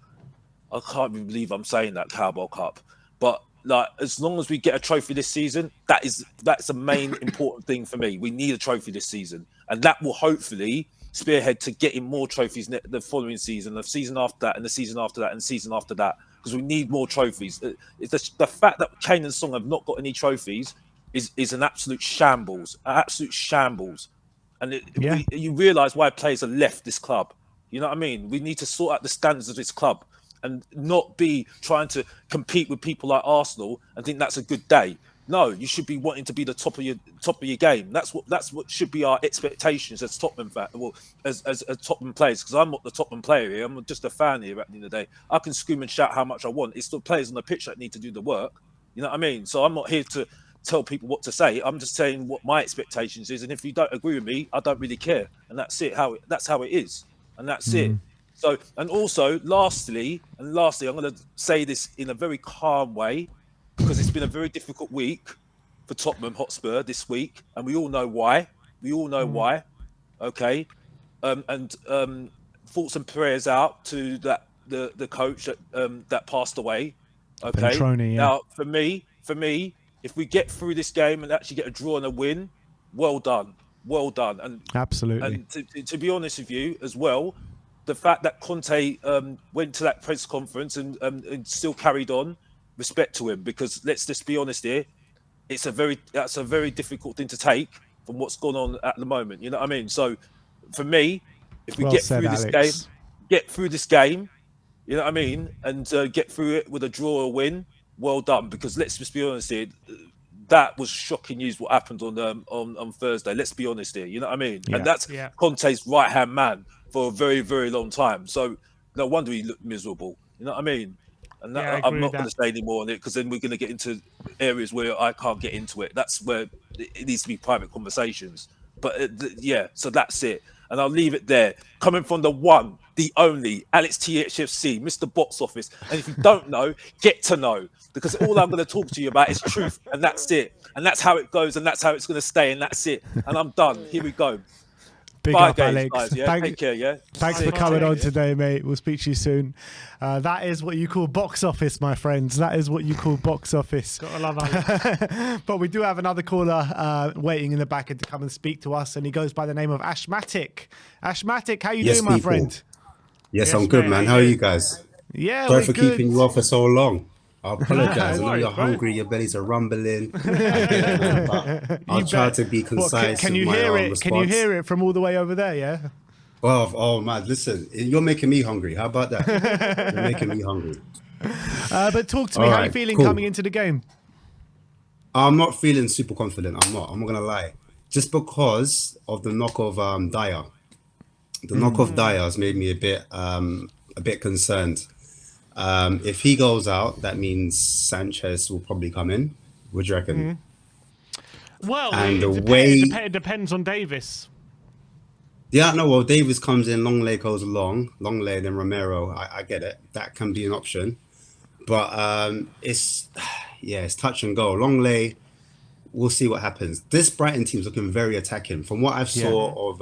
I can't even believe I'm saying that, Carabao Cup. But like, as long as we get a trophy this season, that's the main important thing for me. We need a trophy this season, and that will hopefully spearhead to getting more trophies the following season, the season after that, and the season after that, and the season after that, because we need more trophies. It's the fact that Kane and Son have not got any trophies is an absolute shambles, and you realise why players have left this club. You know what I mean? We need to sort out the standards of this club and not be trying to compete with people like Arsenal and think that's a good day. No, you should be wanting to be the top of your game. That's what should be our expectations as Tottenham as Tottenham players. Because I'm not the Tottenham player here. I'm just a fan here. At the end of the day, I can scream and shout how much I want. It's the players on the pitch that need to do the work. You know what I mean? So I'm not here to tell people what to say. I'm just saying what my expectations is, and if you don't agree with me, I don't really care. And that's it. That's how it is, and that's it. So, and also, lastly, I'm going to say this in a very calm way, because it's been a very difficult week for Tottenham Hotspur this week, and we all know why. Okay, and thoughts and prayers out to the coach that passed away. Okay, Ventrone, yeah. Now for me, if we get through this game and actually get a draw and a win, well done, and absolutely. And to be honest with you as well, the fact that Conte went to that press conference and still carried on, respect to him, because let's just be honest here, that's a very difficult thing to take from what's gone on at the moment. You know what I mean? So for me, if we get through this game, you know what I mean, and get through it with a draw or win, well done. Because let's just be honest here, that was shocking news what happened on Thursday. Let's be honest here, you know what I mean? Yeah. And that's Conte's right-hand man for a very, very long time. So no wonder he looked miserable. You know what I mean? And I'm not going to say any more on it, because then we're going to get into areas where I can't get into it. That's where it needs to be private conversations. But so that's it. And I'll leave it there. Coming from the one, the only, Alex THFC, Mr. Box Office. And if you don't know, get to know. Because all I'm going to talk to you about is truth. And that's it. And that's how it goes. And that's how it's going to stay. And that's it. And I'm done. Here we go. Big Bye, up, guys, Alex. yeah? Take care, yeah? Thanks for coming on today, mate. We'll speak to you soon. That is what you call box office, my friends. That is what you call box office. Gotta love Alex. But we do have another caller waiting in the back end to come and speak to us, and he goes by the name of Ashmatic. Ashmatic, how you doing, my friend? Yes, I'm good, man. How are you guys? Yeah, sorry we're for good. keeping you off for so long. I apologize. I know worries, you're hungry, your bellies are rumbling. I'll try to be concise. Can you with my hear it? response. Can you hear it from all the way over there? Yeah. Oh man, listen, you're making me hungry. How about that? You're making me hungry. But talk to me. All How are you right, feeling cool. coming into the game? I'm not feeling super confident. I'm not gonna lie. Just because of the knock of Dyer. The knock of Dyer has made me a bit concerned. If he goes out, that means Sanchez will probably come in. What do you reckon? Well, And the it depends on Davis. Yeah, no, well, Davis comes in, Longley goes along, Longley, then Romero. I get it. That can be an option. But it's touch and go. Longley, we'll see what happens. This Brighton team's looking very attacking. From what I've saw of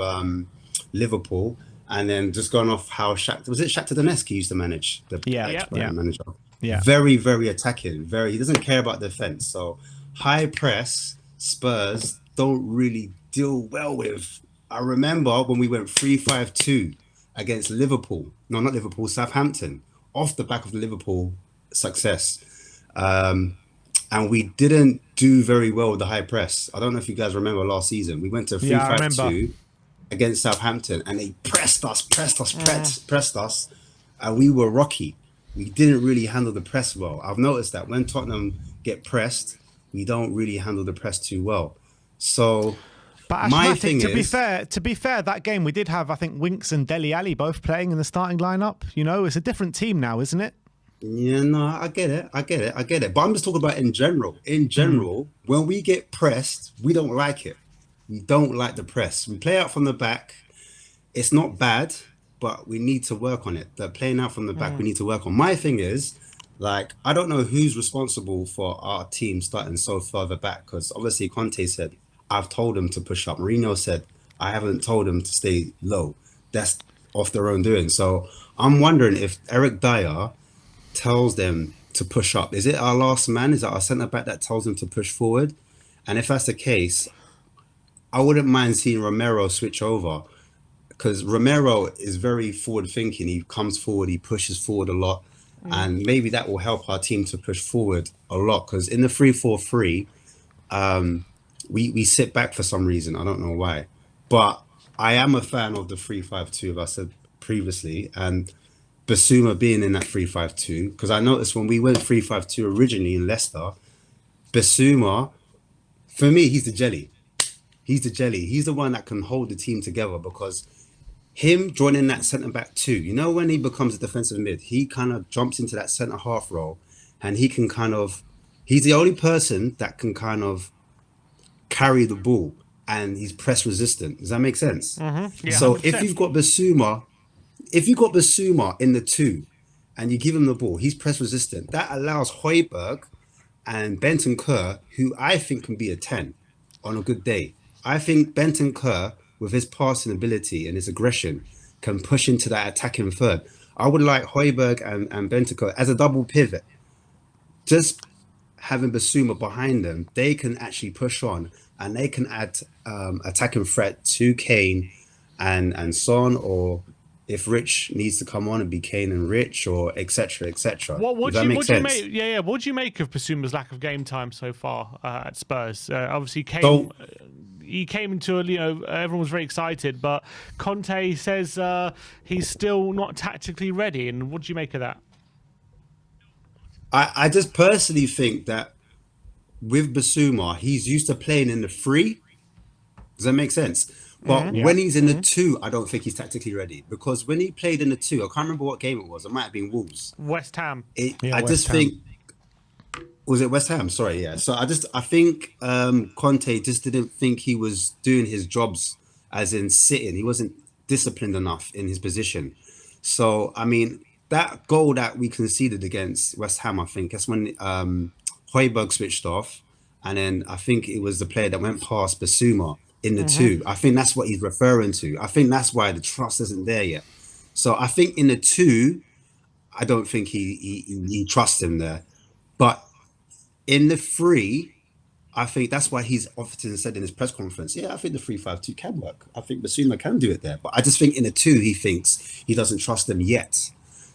Liverpool, and then just going off how Shakhtar Donetsk he used to manage, the ex-Brighton manager. Yeah. Very, very attacking. He doesn't care about defense. So high press, Spurs don't really deal well with. I remember when we went 3-5-2 against Liverpool. No, not Liverpool, Southampton, off the back of the Liverpool success. And we didn't do very well with the high press. I don't know if you guys remember last season. We went to 3-5-2 against Southampton and they pressed us, and we were rocky. We didn't really handle the press well. I've noticed that when Tottenham get pressed, we don't really handle the press too well. So... But my Ashmatic, thing to be fair, that game we did have, I think, Winks and Dele Alli both playing in the starting lineup. You know, it's a different team now, isn't it? Yeah, no, I get it. But I'm just talking about in general. In general, when we get pressed, we don't like it. We don't like the press. We play out from the back. It's not bad, but we need to work on it. The playing out from the back, we need to work on. My thing is, like, I don't know who's responsible for our team starting so further back, because obviously Conte said, I've told them to push up. Mourinho said, I haven't told them to stay low. That's off their own doing. So I'm wondering if Eric Dyer tells them to push up. Is it our last man? Is it our centre back that tells them to push forward? And if that's the case, I wouldn't mind seeing Romero switch over, because Romero is very forward thinking. He comes forward, he pushes forward a lot. And maybe that will help our team to push forward a lot, because in the 3-4-3, we sit back for some reason. I don't know why. But I am a fan of the 3-5-2, as I said previously, and Basuma being in that 3-5-2, because I noticed when we went 3-5-2 originally in Leicester, Basuma, for me, he's the jelly. He's the one that can hold the team together, because him joining that centre back too, you know, when he becomes a defensive mid, he kind of jumps into that centre half role, and he can he's the only person that can kind of carry the ball, and he's press resistant. Does that make sense? Yeah, so 100%. If you've got Basuma in the 2 and you give him the ball, he's press resistant. That allows Højbjerg and Bentancur, who I think can be a 10 on a good day. I think Bentancur, with his passing ability and his aggression, can push into that attacking third. I would like Højbjerg and Bentancur as a double pivot. Just having Basuma behind them, they can actually push on, and they can add attacking threat to Kane and Son, or if Rich needs to come on and be Kane and Rich, or etc. What do you make of Basuma's lack of game time so far at Spurs? Obviously, he came into everyone was very excited, but Conte says he's still not tactically ready. And what do you make of that? I just personally think that with Basuma, he's used to playing in the 3. Does that make sense? But when he's in the 2, I don't think he's tactically ready, because when he played in the 2, I can't remember what game it was. It might have been Wolves. West Ham. Was it West Ham? Sorry, yeah. So I think Conte just didn't think he was doing his jobs, as in sitting. He wasn't disciplined enough in his position. So, I mean, that goal that we conceded against West Ham, I think, that's when Højbjerg switched off. And then I think it was the player that went past Basuma in the 2. I think that's what he's referring to. I think that's why the trust isn't there yet. So I think in the 2, I don't think he trusts him there. But in the 3, I think that's why he's often said in his press conference, yeah, I think the 3-5-2 can work. I think Basuma can do it there. But I just think in the 2, he thinks he doesn't trust them yet.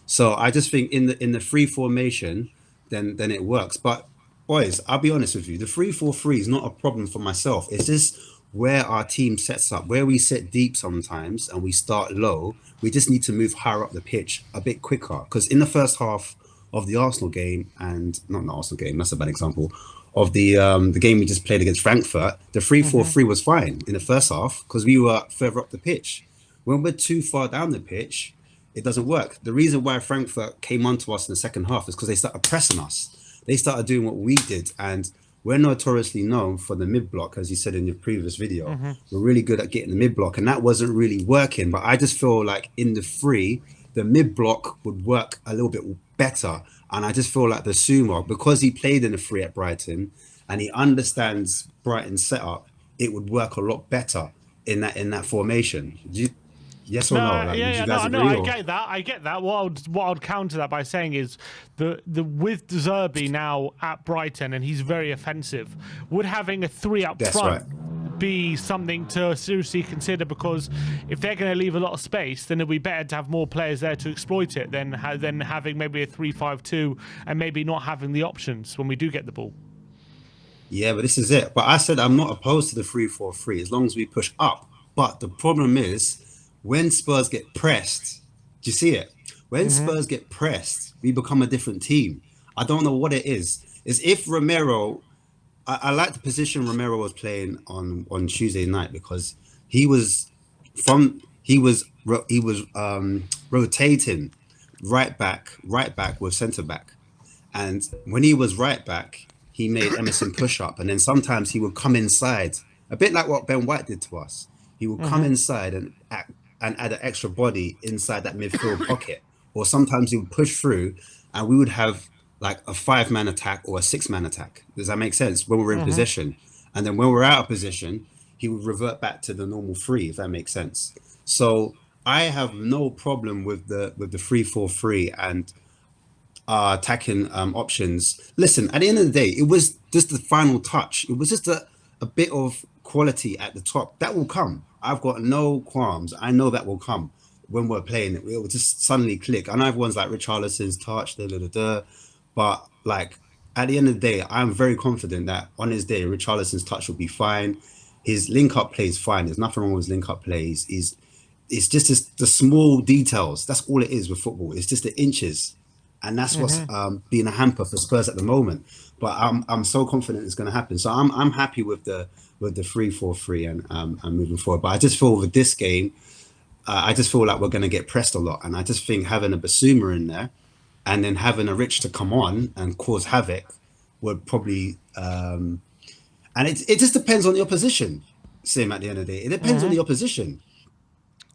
So I just think in the 3 formation, then it works. But boys, I'll be honest with you, the 3-4-3 is not a problem for myself. It's just where our team sets up, where we sit deep sometimes and we start low, we just need to move higher up the pitch a bit quicker. Because in the first half of the Arsenal game, and not the Arsenal game, that's a bad example, of the game we just played against Frankfurt, the 3-4-3 was fine in the first half because we were further up the pitch. When we're too far down the pitch, it doesn't work. The reason why Frankfurt came onto us in the second half is because they started pressing us. They started doing what we did, and we're notoriously known for the mid block, as you said in your previous video. We're really good at getting the mid block, and that wasn't really working. But I just feel like in the free, the mid block would work a little bit better. And I just feel like the Sumo, because he played in the free at Brighton and he understands Brighton's setup, it would work a lot better in that formation. Yes or no? Like, I get that. What I'd counter that by saying is the with De Zerbi now at Brighton, and he's very offensive, would having a 3 up front be something to seriously consider? Because if they're going to leave a lot of space, then it'd be better to have more players there to exploit it than having maybe a 3-5-2 and maybe not having the options when we do get the ball. Yeah, but this is it. But I said I'm not opposed to the 3-4-3 as long as we push up. But the problem is, when Spurs get pressed, do you see it? When Spurs get pressed, we become a different team. I don't know what it is. It's if Romero, I like the position Romero was playing on Tuesday night, because he was rotating right back with centre back. And when he was right back, he made Emerson push up, and then sometimes he would come inside, a bit like what Ben White did to us. He would come inside and add an extra body inside that midfield pocket. Or sometimes he would push through and we would have like a 5-man attack or a 6-man attack. Does that make sense? When we're in position. And then when we're out of position, he would revert back to the normal 3, if that makes sense. So I have no problem with the 3-4-3 and attacking options. Listen, at the end of the day, it was just the final touch. It was just a bit of quality at the top. That will come. I've got no qualms. I know that will come when we're playing it. It will just suddenly click. I know everyone's like Richarlison's touch, but like at the end of the day, I'm very confident that on his day, Richarlison's touch will be fine. His link-up play is fine. There's nothing wrong with his link-up plays. It's just the small details. That's all it is with football. It's just the inches, and that's what's being a hamper for Spurs at the moment. But I'm so confident it's going to happen. So I'm happy with the 3-4-3 and moving forward. But I just feel with this game, I just feel like we're going to get pressed a lot, and I just think having a Basuma in there and then having a Rich to come on and cause havoc would probably and it just depends on the opposition, Sim. At the end of the day, it depends on the opposition.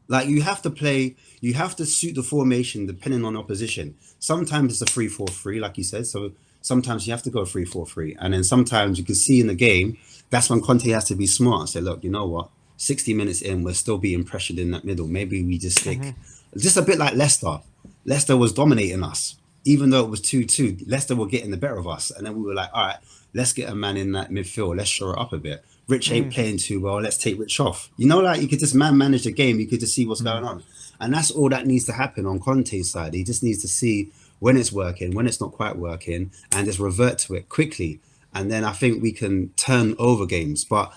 Like you have to suit the formation depending on opposition. Sometimes it's a 3-4-3, like you said. So sometimes you have to go 3-4-3, and then sometimes you can see in the game that's when Conti has to be smart and say, look, you know what? 60 minutes in, we're still being pressured in that middle. Maybe we just stick. Just a bit like Leicester. Leicester was dominating us, even though it was 2-2. Leicester were getting the better of us, and then we were like, all right, let's get a man in that midfield. Let's shore it up a bit. Rich ain't playing too well. Let's take Rich off. You know, like you could just manage the game. You could just see what's going on, and that's all that needs to happen on Conte's side. He just needs to see when it's working, when it's not quite working, and just revert to it quickly. And then I think we can turn over games. But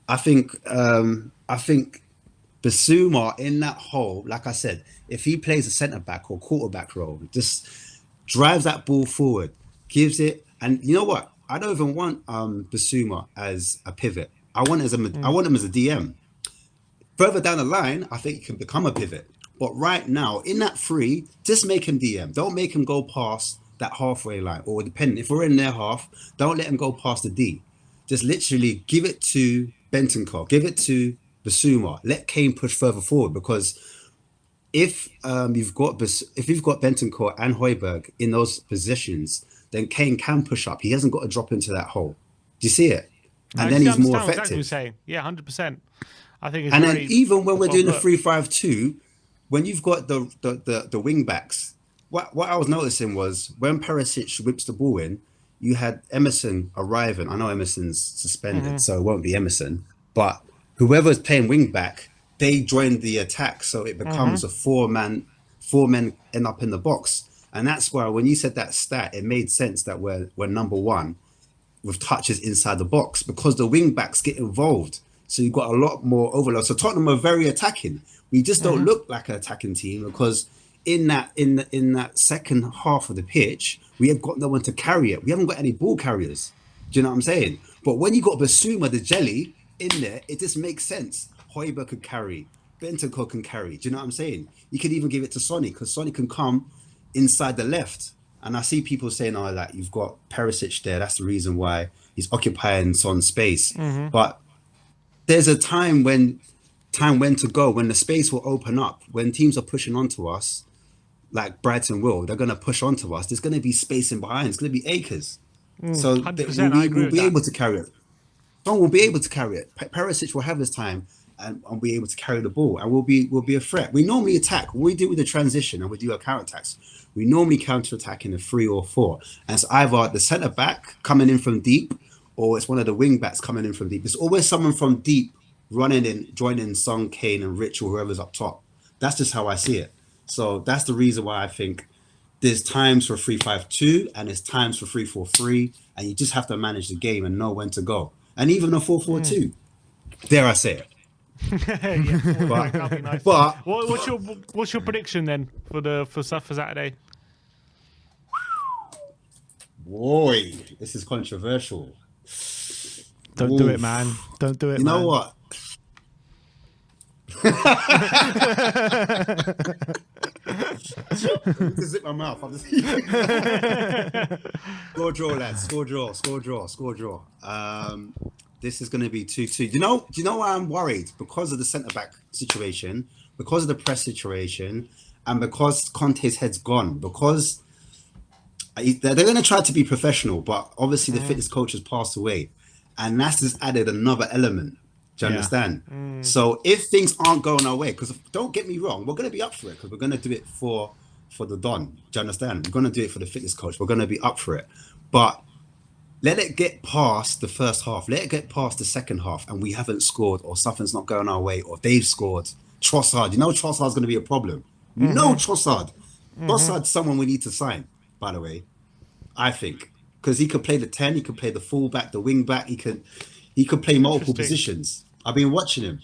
I think Basuma in that hole, like I said, if he plays a centre back or quarterback role, just drives that ball forward, gives it. And you know what? I don't even want Basuma as a pivot. I want him as a DM. Further down the line, I think he can become a pivot. But right now, in that 3, just make him DM. Don't make him go past that halfway line, or depending if we're in their half, don't let him go past the D. Just literally give it to Bentancur, give it to Basuma. Let Kane push further forward, because if you've got Bentancur and Højbjerg in those positions, then Kane can push up. He hasn't got to drop into that hole. Do you see it? And then he's more effective. Exactly what you're saying. Yeah, 100%. I think. And then even when we're doing the 3-5-2, when you've got the wing backs. What I was noticing was when Perisic whips the ball in, you had Emerson arriving. I know Emerson's suspended, so it won't be Emerson. But whoever's playing wing back, they join the attack, so it becomes a 4 men end up in the box. And that's why when you said that stat, it made sense that we're number 1 with touches inside the box, because the wing backs get involved. So you've got a lot more overload. So Tottenham are very attacking. We just don't look like an attacking team because in that second half of the pitch, we have got no one to carry it. We haven't got any ball carriers. Do you know what I'm saying? But when you got Basuma, the jelly, in there, it just makes sense. Højbjerg could carry. Bentancur can carry. Do you know what I'm saying? You could even give it to Sonny because Sonny can come inside the left. And I see people saying, oh, like, you've got Perisic there. That's the reason why he's occupying Son's space. But there's a time when to go, when the space will open up, when teams are pushing onto us, like Brighton will, they're going to push onto us. There's going to be space in behind. It's going to be acres. So 100%, I agree we'll be with able to carry it. Son will be able to carry it. Perisic will have his time and be able to carry the ball, and we'll be a threat. We normally attack. When we do with the transition and we do our counter-attacks, we normally counter-attack in a 3 or 4. And it's either the centre-back coming in from deep, or it's one of the wing-backs coming in from deep. It's always someone from deep running in, joining Son, Kane, and Rich, or whoever's up top. That's just how I see it. So that's the reason why I think there's times for 3-5-2 and there's times for 3-4-3, and you just have to manage the game and know when to go. And even a 4-4-2, dare I say it. That'd be nice. But what's your prediction then for Saturday? Boy, this is controversial. Don't do it, man. Don't do it. You man. know what? To zip my mouth. I'm just score draw, lads. Score draw. This is going to be 2-2. Do you know why I'm worried? Because of the centre back situation, because of the press situation, and because Conte's head's gone. Because they're going to try to be professional, but obviously the fitness coach has passed away, and that's just added another element. Do you understand? So if things aren't going our way, because don't get me wrong, we're going to be up for it because we're going to do it for the Don. Do you understand? We're going to do it for the fitness coach. We're going to be up for it. But let it get past the first half. Let it get past the second half and we haven't scored, or something's not going our way, or they've scored. Trossard, Trossard's going to be a problem. Trossard. Trossard's someone we need to sign, by the way, I think. Because he could play the 10, he could play the fullback, the wing back, he could play multiple positions. I've been watching him.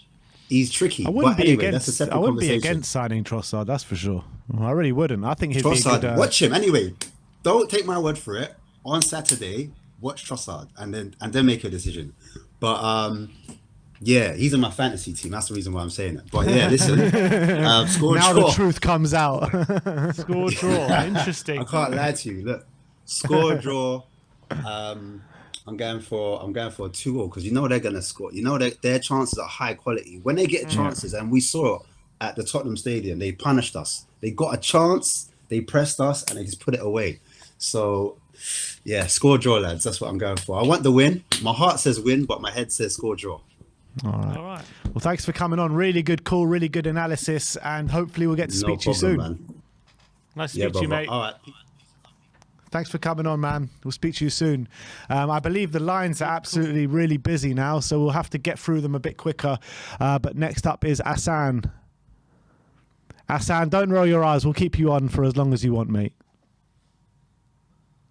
He's tricky. I wouldn't but be anyway, against. that's a separate I wouldn't be conversation. against signing Trossard. That's for sure. I really wouldn't. I think he'd Trossard, be a good. watch him anyway. Don't take my word for it. On Saturday, watch Trossard and then make your decision. But yeah, he's in my fantasy team. That's the reason why I'm saying it. But yeah, listen, score now draw. the truth comes out. Score draw. Interesting. I can't lie to you. Look, score draw. I'm going for a 2-0 because they're going to score. That their chances are high quality. When they get chances, and we saw at the Tottenham Stadium, they punished us. They got a chance, they pressed us, and they just put it away. So, yeah, score draw, lads. That's what I'm going for. I want the win. My heart says win, but my head says score draw. All right. Well, thanks for coming on. Really good call, really good analysis, and hopefully we'll get to speak to you soon. Man. Nice to speak to you, mate. All right. Thanks for coming on, man. We'll speak to you soon. I believe the lines are absolutely really busy now, so we'll have to get through them a bit quicker. But next up is Asan. Asan, don't roll your eyes. We'll keep you on for as long as you want, mate.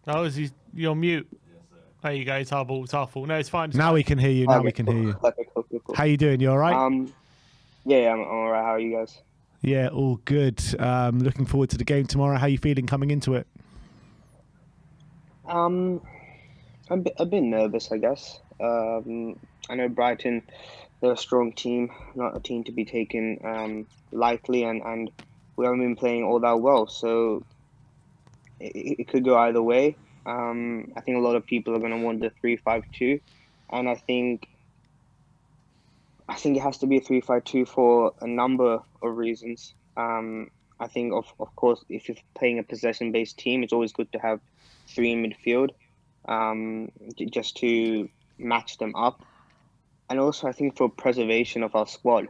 Oh, you're on mute. There you go. It's our fault. No, it's fine. Now we can hear you. We can hear you. Okay, cool. How you doing? You all right? Yeah, I'm all right. How are you guys? Yeah, all good. Looking forward to the game tomorrow. How you feeling coming into it? I'm a bit nervous, I guess. I know Brighton, they're a strong team, not a team to be taken lightly, and we haven't been playing all that well, so it could go either way. I think a lot of people are going to want the 3-5-2, and I think it has to be a 3-5-2 for a number of reasons. I think, of course, if you're playing a possession-based team, it's always good to have 3 in midfield, just to match them up. And also, I think for preservation of our squad,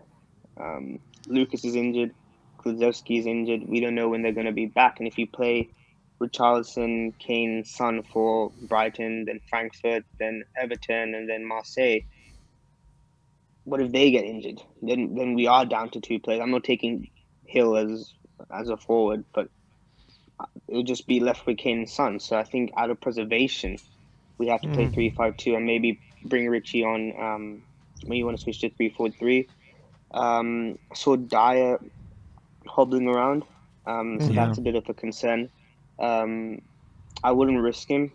Lucas is injured, Kulusevski is injured. We don't know when they're going to be back. And if you play Richarlison, Kane, Son for Brighton, then Frankfurt, then Everton, and then Marseille, what if they get injured? Then we are down to 2 players. I'm not taking Hill as a forward, but it'll just be left with Kane and Son. So I think out of preservation, we have to play 3-5-2 and maybe bring Richie on when you want to switch to 3-4-3. Saw Dyer hobbling around, so that's a bit of a concern. I wouldn't risk him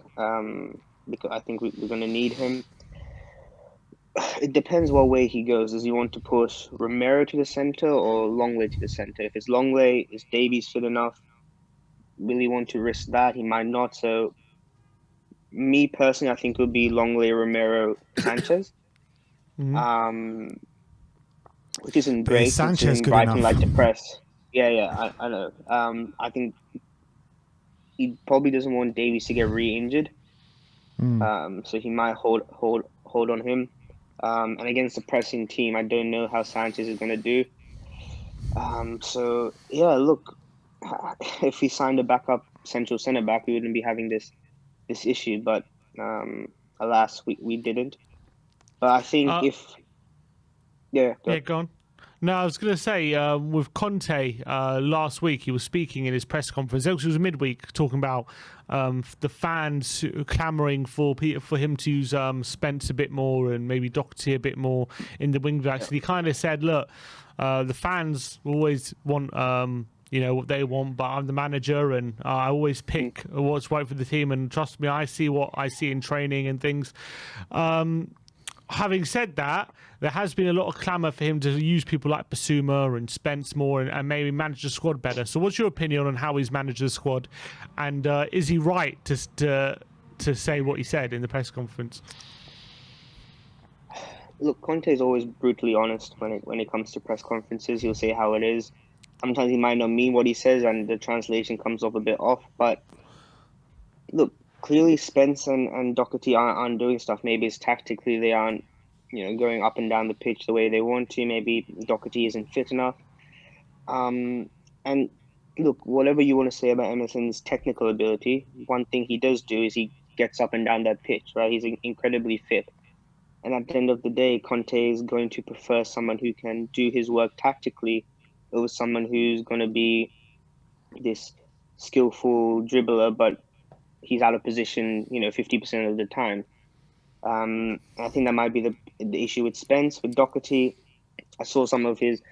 because I think we're going to need him. It depends what way he goes. Does he want to push Romero to the center or Longley to the center? If it's Longley, is Davies fit enough? Will he want to risk that? He might not. So, me personally, I think it would be Longley, Romero, Sanchez. Which isn't But is great Sanchez considering good Brighton enough? like to press. Yeah, I know. I think he probably doesn't want Davies to get re-injured. So he might hold on him. And against the pressing team, I don't know how Sanchez is going to do. So yeah, look, if we signed a backup central centre back, we wouldn't be having this issue. But alas, we didn't. But I think go on. No, I was going to say, with Conte last week, he was speaking in his press conference. It was midweek, talking about the fans clamouring for him to use Spence a bit more and maybe Doherty a bit more in the wing backs. And he kind of said, look, the fans always want what they want, but I'm the manager and I always pick what's right for the team. And trust me, I see what I see in training and things. Having said that, there has been a lot of clamour for him to use people like Basuma and Spence more and maybe manage the squad better. So what's your opinion on how he's managed the squad? And is he right to say what he said in the press conference? Look, Conte is always brutally honest when it comes to press conferences. He'll say how it is. Sometimes he might not mean what he says and the translation comes off a bit off. But look, clearly Spence and Doherty aren't doing stuff. Maybe it's tactically they aren't going up and down the pitch the way they want to. Maybe Doherty isn't fit enough. And look, whatever you want to say about Emerson's technical ability, one thing he does do is he gets up and down that pitch, right? He's incredibly fit. And at the end of the day, Conte is going to prefer someone who can do his work tactically over someone who's going to be this skillful dribbler, but he's out of position, 50% of the time. I think that might be the issue with Spence. With Doherty, I saw some of his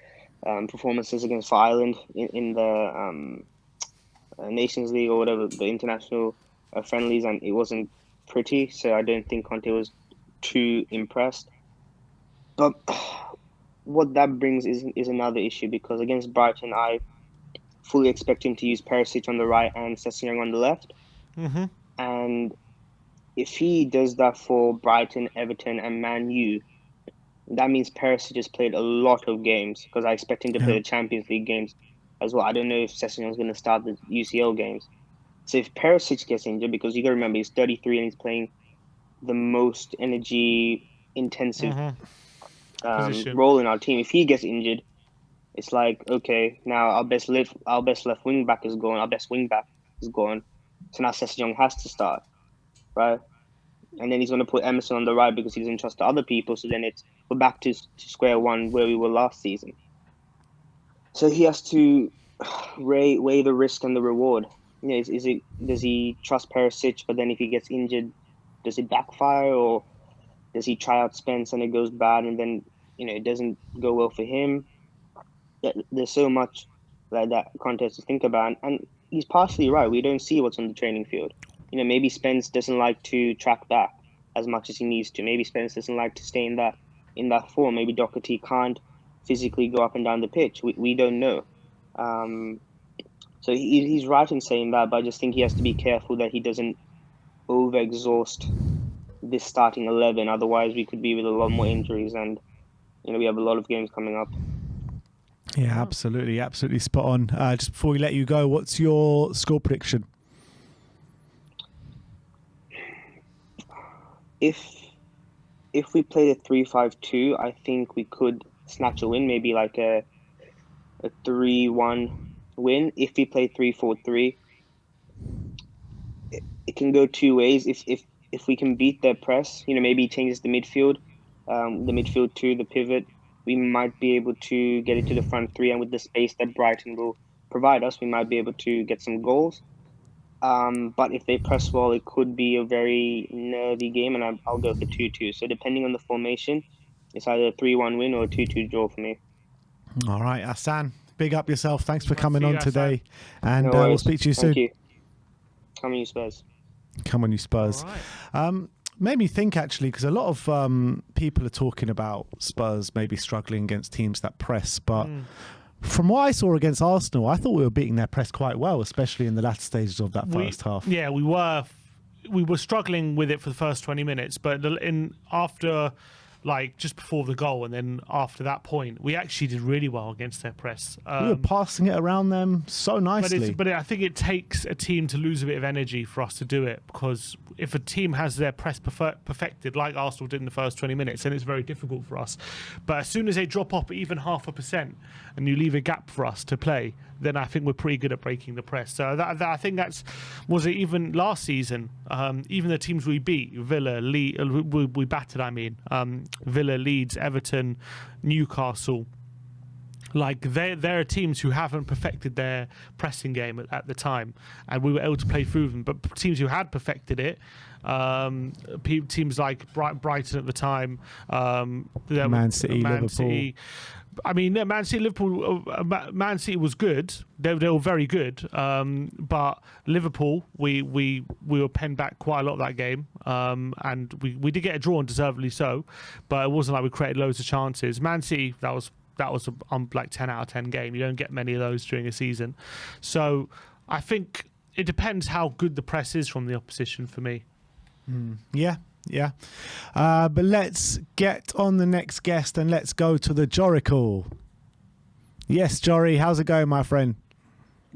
performances against Ireland in the Nations League or whatever, the international friendlies, and it wasn't pretty. So I don't think Conte was too impressed. But what that brings is another issue, because against Brighton, I fully expect him to use Perisic on the right and Sessegnon on the left. And if he does that for Brighton, Everton, and Man U, that means Perisic has played a lot of games, because I expect him to play the Champions League games as well. I don't know if Sessegnon is going to start the UCL games. So if Perisic gets injured, because you got to remember he's 33 and he's playing the most energy-intensive role in our team. If he gets injured, it's like, okay, now our best left wing back is gone. Our best wing back is gone. So now Sessegnon has to start, right? And then he's going to put Emerson on the right because he doesn't trust the other people. So then we're back to square one where we were last season. So he has to weigh the risk and the reward. Does he trust Perisic, but then if he gets injured, does it backfire, or does he try out Spence and it goes bad and then it doesn't go well for him? There's so much like that contest to think about, and he's partially right. We don't see what's on the training field. Maybe Spence doesn't like to track back as much as he needs to. Maybe Spence doesn't like to stay in that form. Maybe Doherty can't physically go up and down the pitch. We don't know. So he's right in saying that, but I just think he has to be careful that he doesn't overexhaust this starting 11. Otherwise, we could be with a lot more injuries, and we have a lot of games coming up. Yeah, absolutely spot on. Just before we let you go, what's your score prediction? If we played a 3-5-2, I think we could snatch a win, maybe like a 3-1 win. If we play 3-4-3, it can go two ways. If we can beat their press, maybe he changes the midfield to the pivot, we might be able to get it to the front three, and with the space that Brighton will provide us, we might be able to get some goals. But if they press well, it could be a very nervy game, and I'll go for 2-2. So depending on the formation, it's either a 3-1 win or a 2-2 draw for me. All right, Hassan, big up yourself. Thanks for Nice coming to see on you, today. And No we'll worries. speak to you soon. Thank you. Come on, you Spurs. Come on, you Spurs. All right. Made me think, actually, because a lot of people are talking about Spurs maybe struggling against teams that press. But from what I saw against Arsenal, I thought we were beating their press quite well, especially in the latter stages of that first half. Yeah, we were struggling with it for the first 20 minutes, but after, like, just before the goal and then after that point, we actually did really well against their press. We were passing it around them so nicely. But I think it takes a team to lose a bit of energy for us to do it, because if a team has their press perfected, like Arsenal did in the first 20 minutes, then it's very difficult for us. But as soon as they drop off even 0.5% and you leave a gap for us to play, then I think we're pretty good at breaking the press. So I think was it even last season, even the teams we beat, Villa, we battered, Villa, Leeds, Everton, Newcastle, like there are teams who haven't perfected their pressing game at the time, and we were able to play through them. But teams who had perfected it, teams like Brighton at the time, Man City, Liverpool. I mean, Man City, Liverpool, Man City was good. They were very good. But Liverpool, we were penned back quite a lot of that game, and we did get a draw, and deservedly so. But it wasn't like we created loads of chances. Man City, that was like 10 out of 10 game. You don't get many of those during a season. So I think it depends how good the press is from the opposition for me. Yeah. But let's get on the next guest and let's go to the Jorical. Yes, Jory, how's it going, my friend?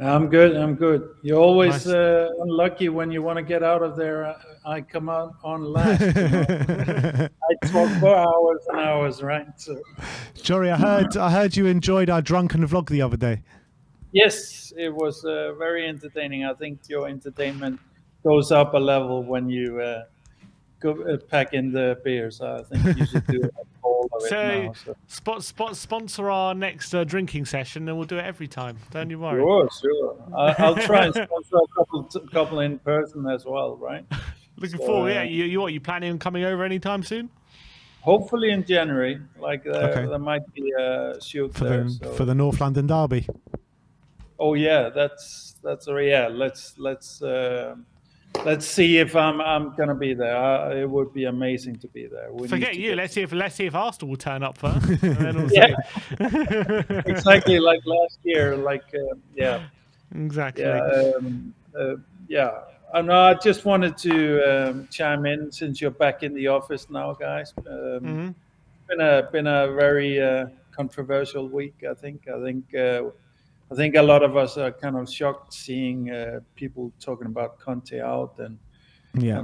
I'm good. You're always unlucky when you want to get out of there. I come out on last. I talk for hours and hours, right? So. Jory, I heard you enjoyed our drunken vlog the other day. Yes, it was very entertaining. I think your entertainment goes up a level when you go pack in the beers. I think you should do all of it now. So. Sponsor our next drinking session, and we'll do it every time. Don't you worry. Sure. I'll try and sponsor a couple in person as well, right? Looking forward. Yeah, you planning on coming over anytime soon? Hopefully in January. Like there might be a shoot for the North London derby. Oh yeah, that's let's see if I'm gonna be there. It would be amazing to be there. Forget you. Let's see if Arsenal will turn up first. And then we'll yeah, exactly like last year. Exactly. Yeah. I just wanted to chime in since you're back in the office now, guys. Been a very controversial week. I think a lot of us are kind of shocked seeing people talking about Conti out and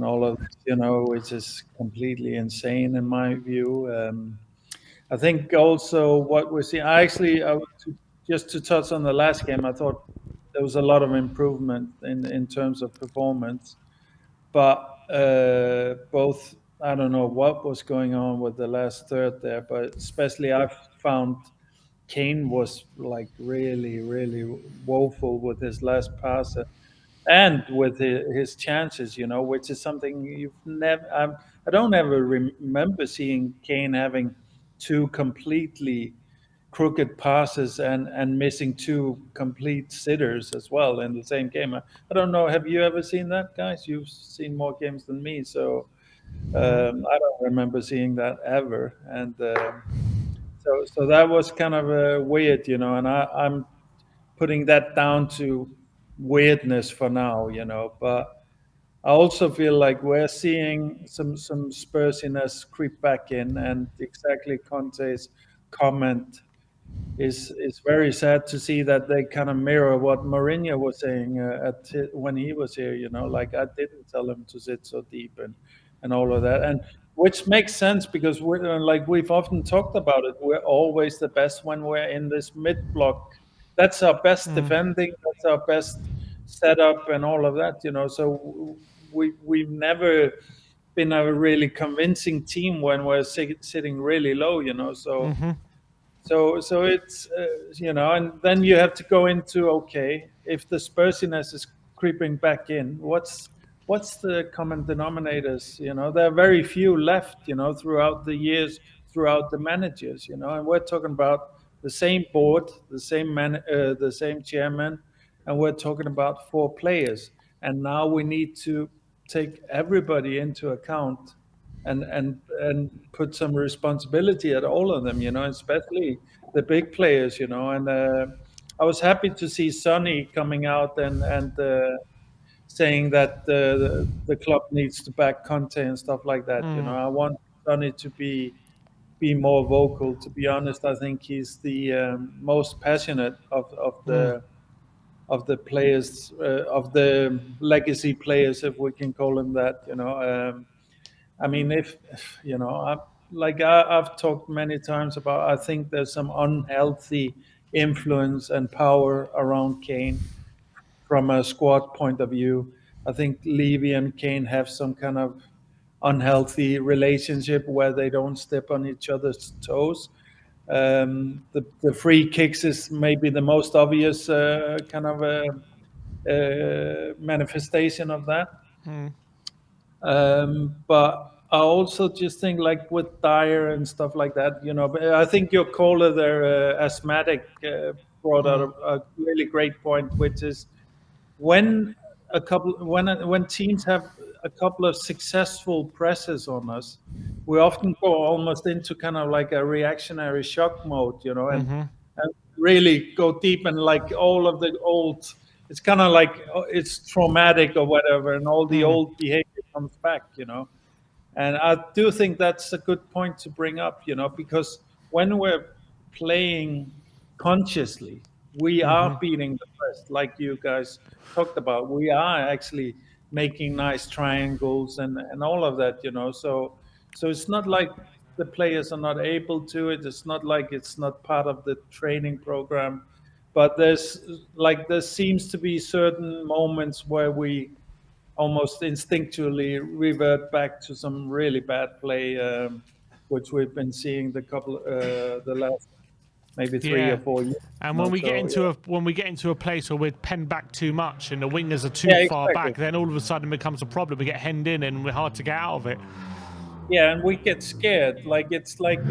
all of this, which is completely insane in my view. I think also what we're seeing, just to touch on the last game, I thought there was a lot of improvement in terms of performance, but both, I don't know what was going on with the last third there, but especially I found Kane was like really, really woeful with his last pass and with his chances, which is something you've never. I don't ever remember seeing Kane having two completely crooked passes and missing two complete sitters as well in the same game. I don't know. Have you ever seen that, guys? You've seen more games than me, so I don't remember seeing that ever. And so that was kind of weird, and I'm putting that down to weirdness for now, But I also feel like we're seeing some Spursiness creep back in, and exactly Conte's comment is very sad to see that they kind of mirror what Mourinho was saying when he was here. Like I didn't tell him to sit so deep and all of that, and which makes sense because we're like we've often talked about it. We're always the best when we're in this mid block. That's our best defending. That's our best setup and all of that. So we've never been a really convincing team when we're sitting really low. So. So it's and then you have to go into if the Spursiness is creeping back in, what's the common denominators? There are very few left, throughout the years, throughout the managers, and we're talking about the same board, the same chairman, and we're talking about 4 players. And now we need to take everybody into account and put some responsibility at all of them, especially the big players, And I was happy to see Sonny coming out and saying that the club needs to back Conte and stuff like that. I want Sonny to be more vocal. To be honest, I think he's the most passionate of the players, of the legacy players, if we can call them that. I mean, if I've talked many times about, I think there's some unhealthy influence and power around Kane from a squad point of view. I think Levy and Kane have some kind of unhealthy relationship where they don't step on each other's toes. The free kicks is maybe the most obvious kind of manifestation of that. But I also just think, like with Dyer and stuff like that, I think your caller there, Asthmatic, brought out a really great point, which is when teams have a couple of successful presses on us, we often go almost into kind of like a reactionary shock mode, and really go deep and like all of the old. It's kind of like it's traumatic or whatever, and all the old behavior comes back, And I do think that's a good point to bring up, because when we're playing consciously, we are beating the press, like you guys talked about. We are actually making nice triangles and all of that, So it's not like the players are not able to it. It's not like it's not part of the training program. But there seems to be certain moments where we almost instinctually revert back to some really bad play, which we've been seeing the last maybe 3 or 4 years. And when we get into a place where we're penned back too much and the wingers are too far back, then all of a sudden it becomes a problem. We get hemmed in and we're hard to get out of it. Yeah, and we get scared. It's like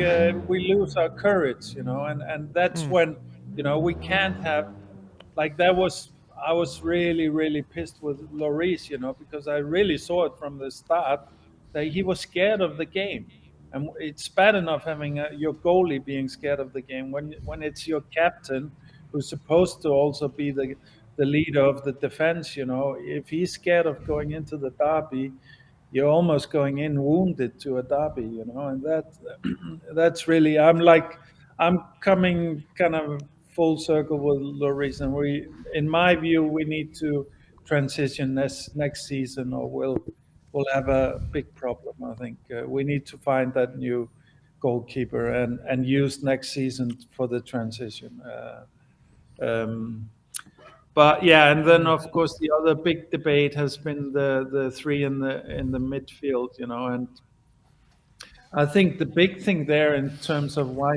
we lose our courage, and that's when we can't have I was really, really pissed with Lloris, because I really saw it from the start that he was scared of the game. And it's bad enough having your goalie being scared of the game when it's your captain who's supposed to also be the leader of the defense. If he's scared of going into the derby, you're almost going in wounded to a derby. And that's really I'm coming kind of full circle with Lloris, and in my view, we need to transition next season, or we'll have a big problem. I think we need to find that new goalkeeper and use next season for the transition. But yeah, and then of course the other big debate has been the 3 in the midfield, and I think the big thing there in terms of why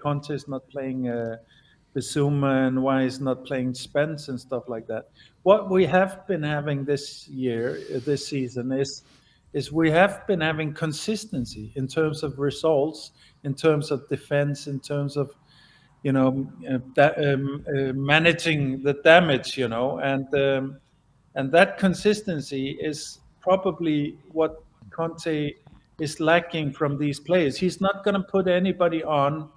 Conte is not playing Bissouma and why he's not playing Spence and stuff like that. What we have been having this season is we have been having consistency in terms of results, in terms of defense, in terms of managing the damage, and that consistency is probably what Conte is lacking from these players. He's not going to put anybody on.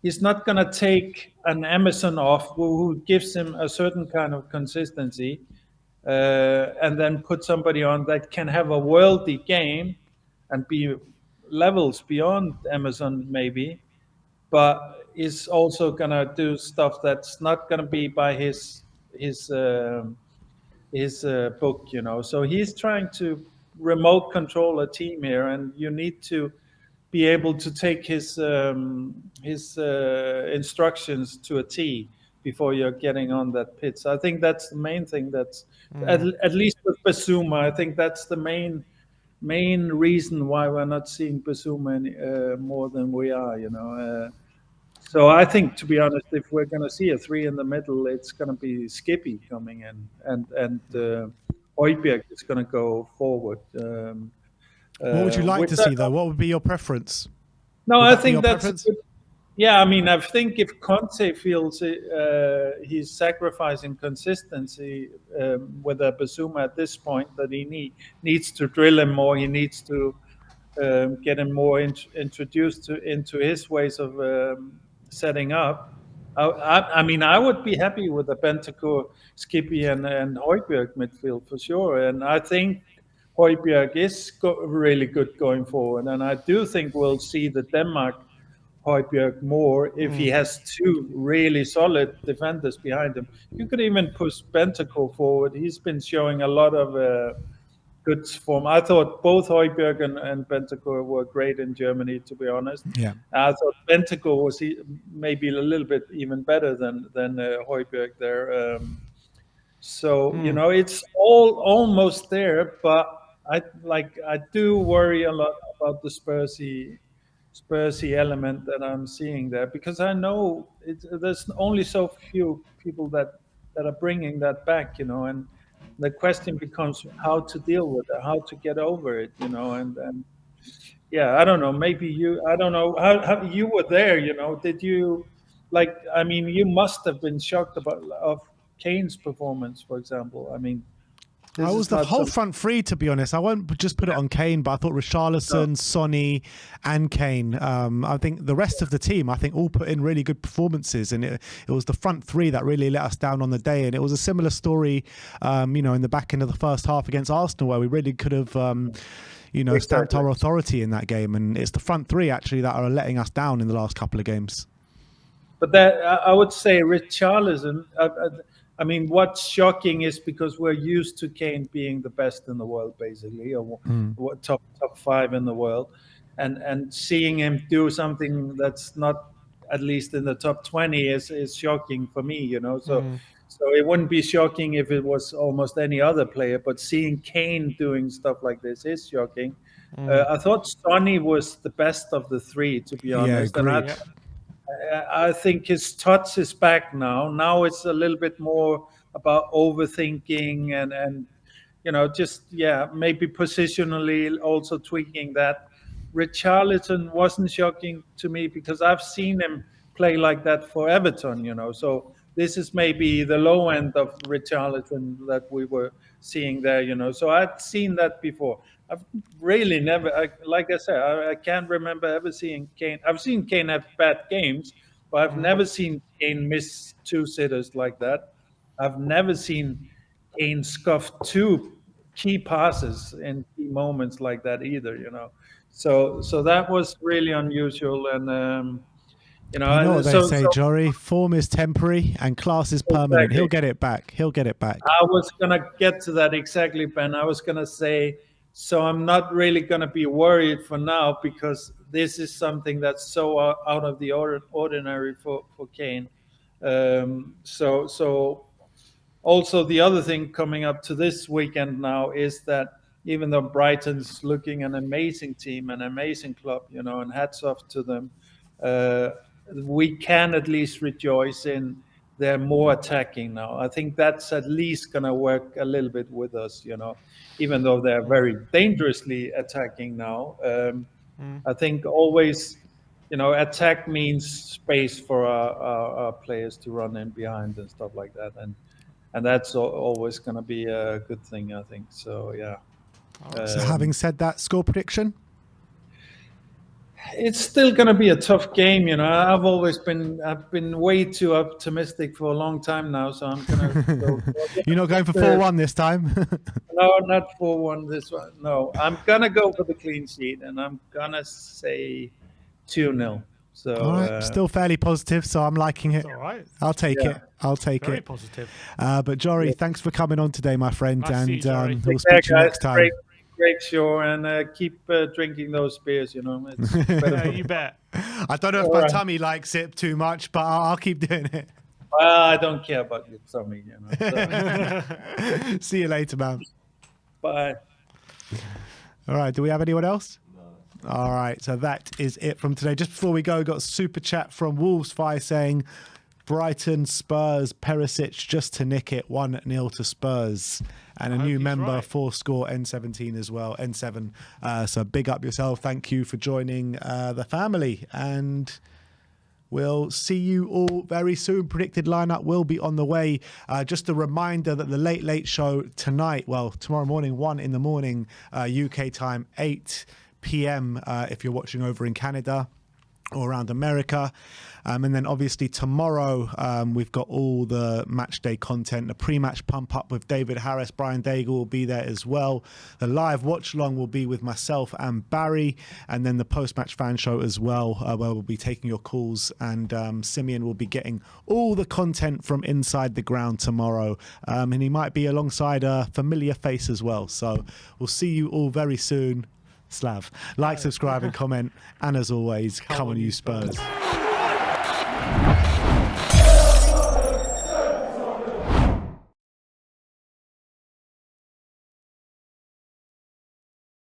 He's not going to take an Emerson off who gives him a certain kind of consistency and then put somebody on that can have a worldly game and be levels beyond Emerson maybe, but is also going to do stuff that's not going to be by his book, So he's trying to remote control a team here, and you need to be able to take his instructions to a T before you're getting on that pitch. So I think that's the main thing. That's at least with Bissouma. I think that's the main reason why we're not seeing Bissouma more than we are. So I think, to be honest, if we're going to see a 3 in the middle, it's going to be Skippy coming in, and Højbjerg is going to go forward. What would you like to see, though? What would be your preference? No, Would I that be think your that's preference? good. Yeah, I mean, I think if Conte feels he's sacrificing consistency with a Basuma at this point, that he needs to drill him more, he needs to get him more introduced into his ways of setting up. I mean, I would be happy with a Bentancur, Skippy, and Højbjerg midfield for sure. And I think Højbjerg is really good going forward. And I do think we'll see the Denmark Højbjerg more if he has two really solid defenders behind him. You could even push Bentancur forward. He's been showing a lot of good form. I thought both Højbjerg and Bentancur were great in Germany, to be honest. Yeah. I thought Bentancur was maybe a little bit even better than Højbjerg there. You know, it's all almost there, but I do worry a lot about the Spursy element that I'm seeing there, because I know there's only so few people that are bringing that back, you know, and the question becomes how to deal with it, how to get over it, you know, and yeah, I don't know, maybe I don't know how you were there, you know, did you, like, I mean, you must have been shocked of Kane's performance, for example. I mean, I was the whole front three, to be honest. I won't just put it on Kane, but I thought Richarlison, Sonny, and Kane. I think the rest of the team, I think, all put in really good performances, and it was the front three that really let us down on the day. And it was a similar story, you know, in the back end of the first half against Arsenal, where we really could have, you know, stamped our authority in that game. And it's the front three actually that are letting us down in the last couple of games. But that I would say Richarlison. I mean, what's shocking is because we're used to Kane being the best in the world, basically, or top five in the world, and seeing him do something that's not at least in the top 20 is shocking for me, you know. So it wouldn't be shocking if it was almost any other player, but seeing Kane doing stuff like this is shocking. I thought Sonny was the best of the three, to be honest. And I think his touch is back now. Now it's a little bit more about overthinking and you know, just, yeah, maybe positionally also tweaking that. Richarlison wasn't shocking to me because I've seen him play like that for Everton, you know. So this is maybe the low end of Richarlison that we were seeing there, you know. So I'd seen that before. I've really never, like I said, I can't remember ever seeing Kane. I've seen Kane have bad games, but I've never seen Kane miss two sitters like that. I've never seen Kane scuff two key passes in key moments like that either, you know. So that was really unusual. And, you know what they say, Jory, form is temporary and class is permanent. Exactly. He'll get it back. He'll get it back. I was going to get to that exactly, Ben. I was going to say, so I'm not really going to be worried for now because this is something that's so out of the ordinary for Kane. So also the other thing coming up to this weekend now is that even though Brighton's looking an amazing team, an amazing club, you know, and hats off to them, we can at least rejoice in they're more attacking now. I think that's at least going to work a little bit with us, you know, even though they're very dangerously attacking now. I think always, you know, attack means space for our players to run in behind and stuff like that. And that's always going to be a good thing, I think. So, yeah. So having said that, score prediction? It's still going to be a tough game, you know. I've been way too optimistic for a long time now, so I'm going to go. You're not going for 4-1 this time? No, not 4-1 this one. No, I'm going to go for the clean sheet, and I'm going to say 2-0. So, all right, still fairly positive, so I'm liking it. All right. I'll take it. I'll take Very it. Positive. But Jory, thanks for coming on today, my friend, Nice and we'll speak to you next time. Great show, and keep drinking those beers, you know. It's better you bet. I don't know if my tummy likes it too much, but I'll keep doing it. I don't care about your tummy, you know. So. See you later, man. Bye. All right, do we have anyone else? No. All right, so that is it from today. Just before we go, got a super chat from Wolves Fire saying, Brighton, Spurs, Perisic just to nick it, 1-0 to Spurs. And a new member, right. 4-score, N17 as well, N7. So big up yourself. Thank you for joining the family. And we'll see you all very soon. Predicted lineup will be on the way. Just a reminder that the Late Late Show tonight, well, tomorrow morning, 1 in the morning, UK time, 8 p.m. If you're watching over in Canada or around America. And then obviously tomorrow we've got all the match day content. The pre-match pump up with David Harris, Brian Daigle will be there as well. The live watch along will be with myself and Barry, and then the post-match fan show as well, where we'll be taking your calls, and Simeon will be getting all the content from inside the ground tomorrow, and he might be alongside a familiar face as well. So we'll see you all very soon. Slav. Like, subscribe and comment, and as always, come on you Spurs.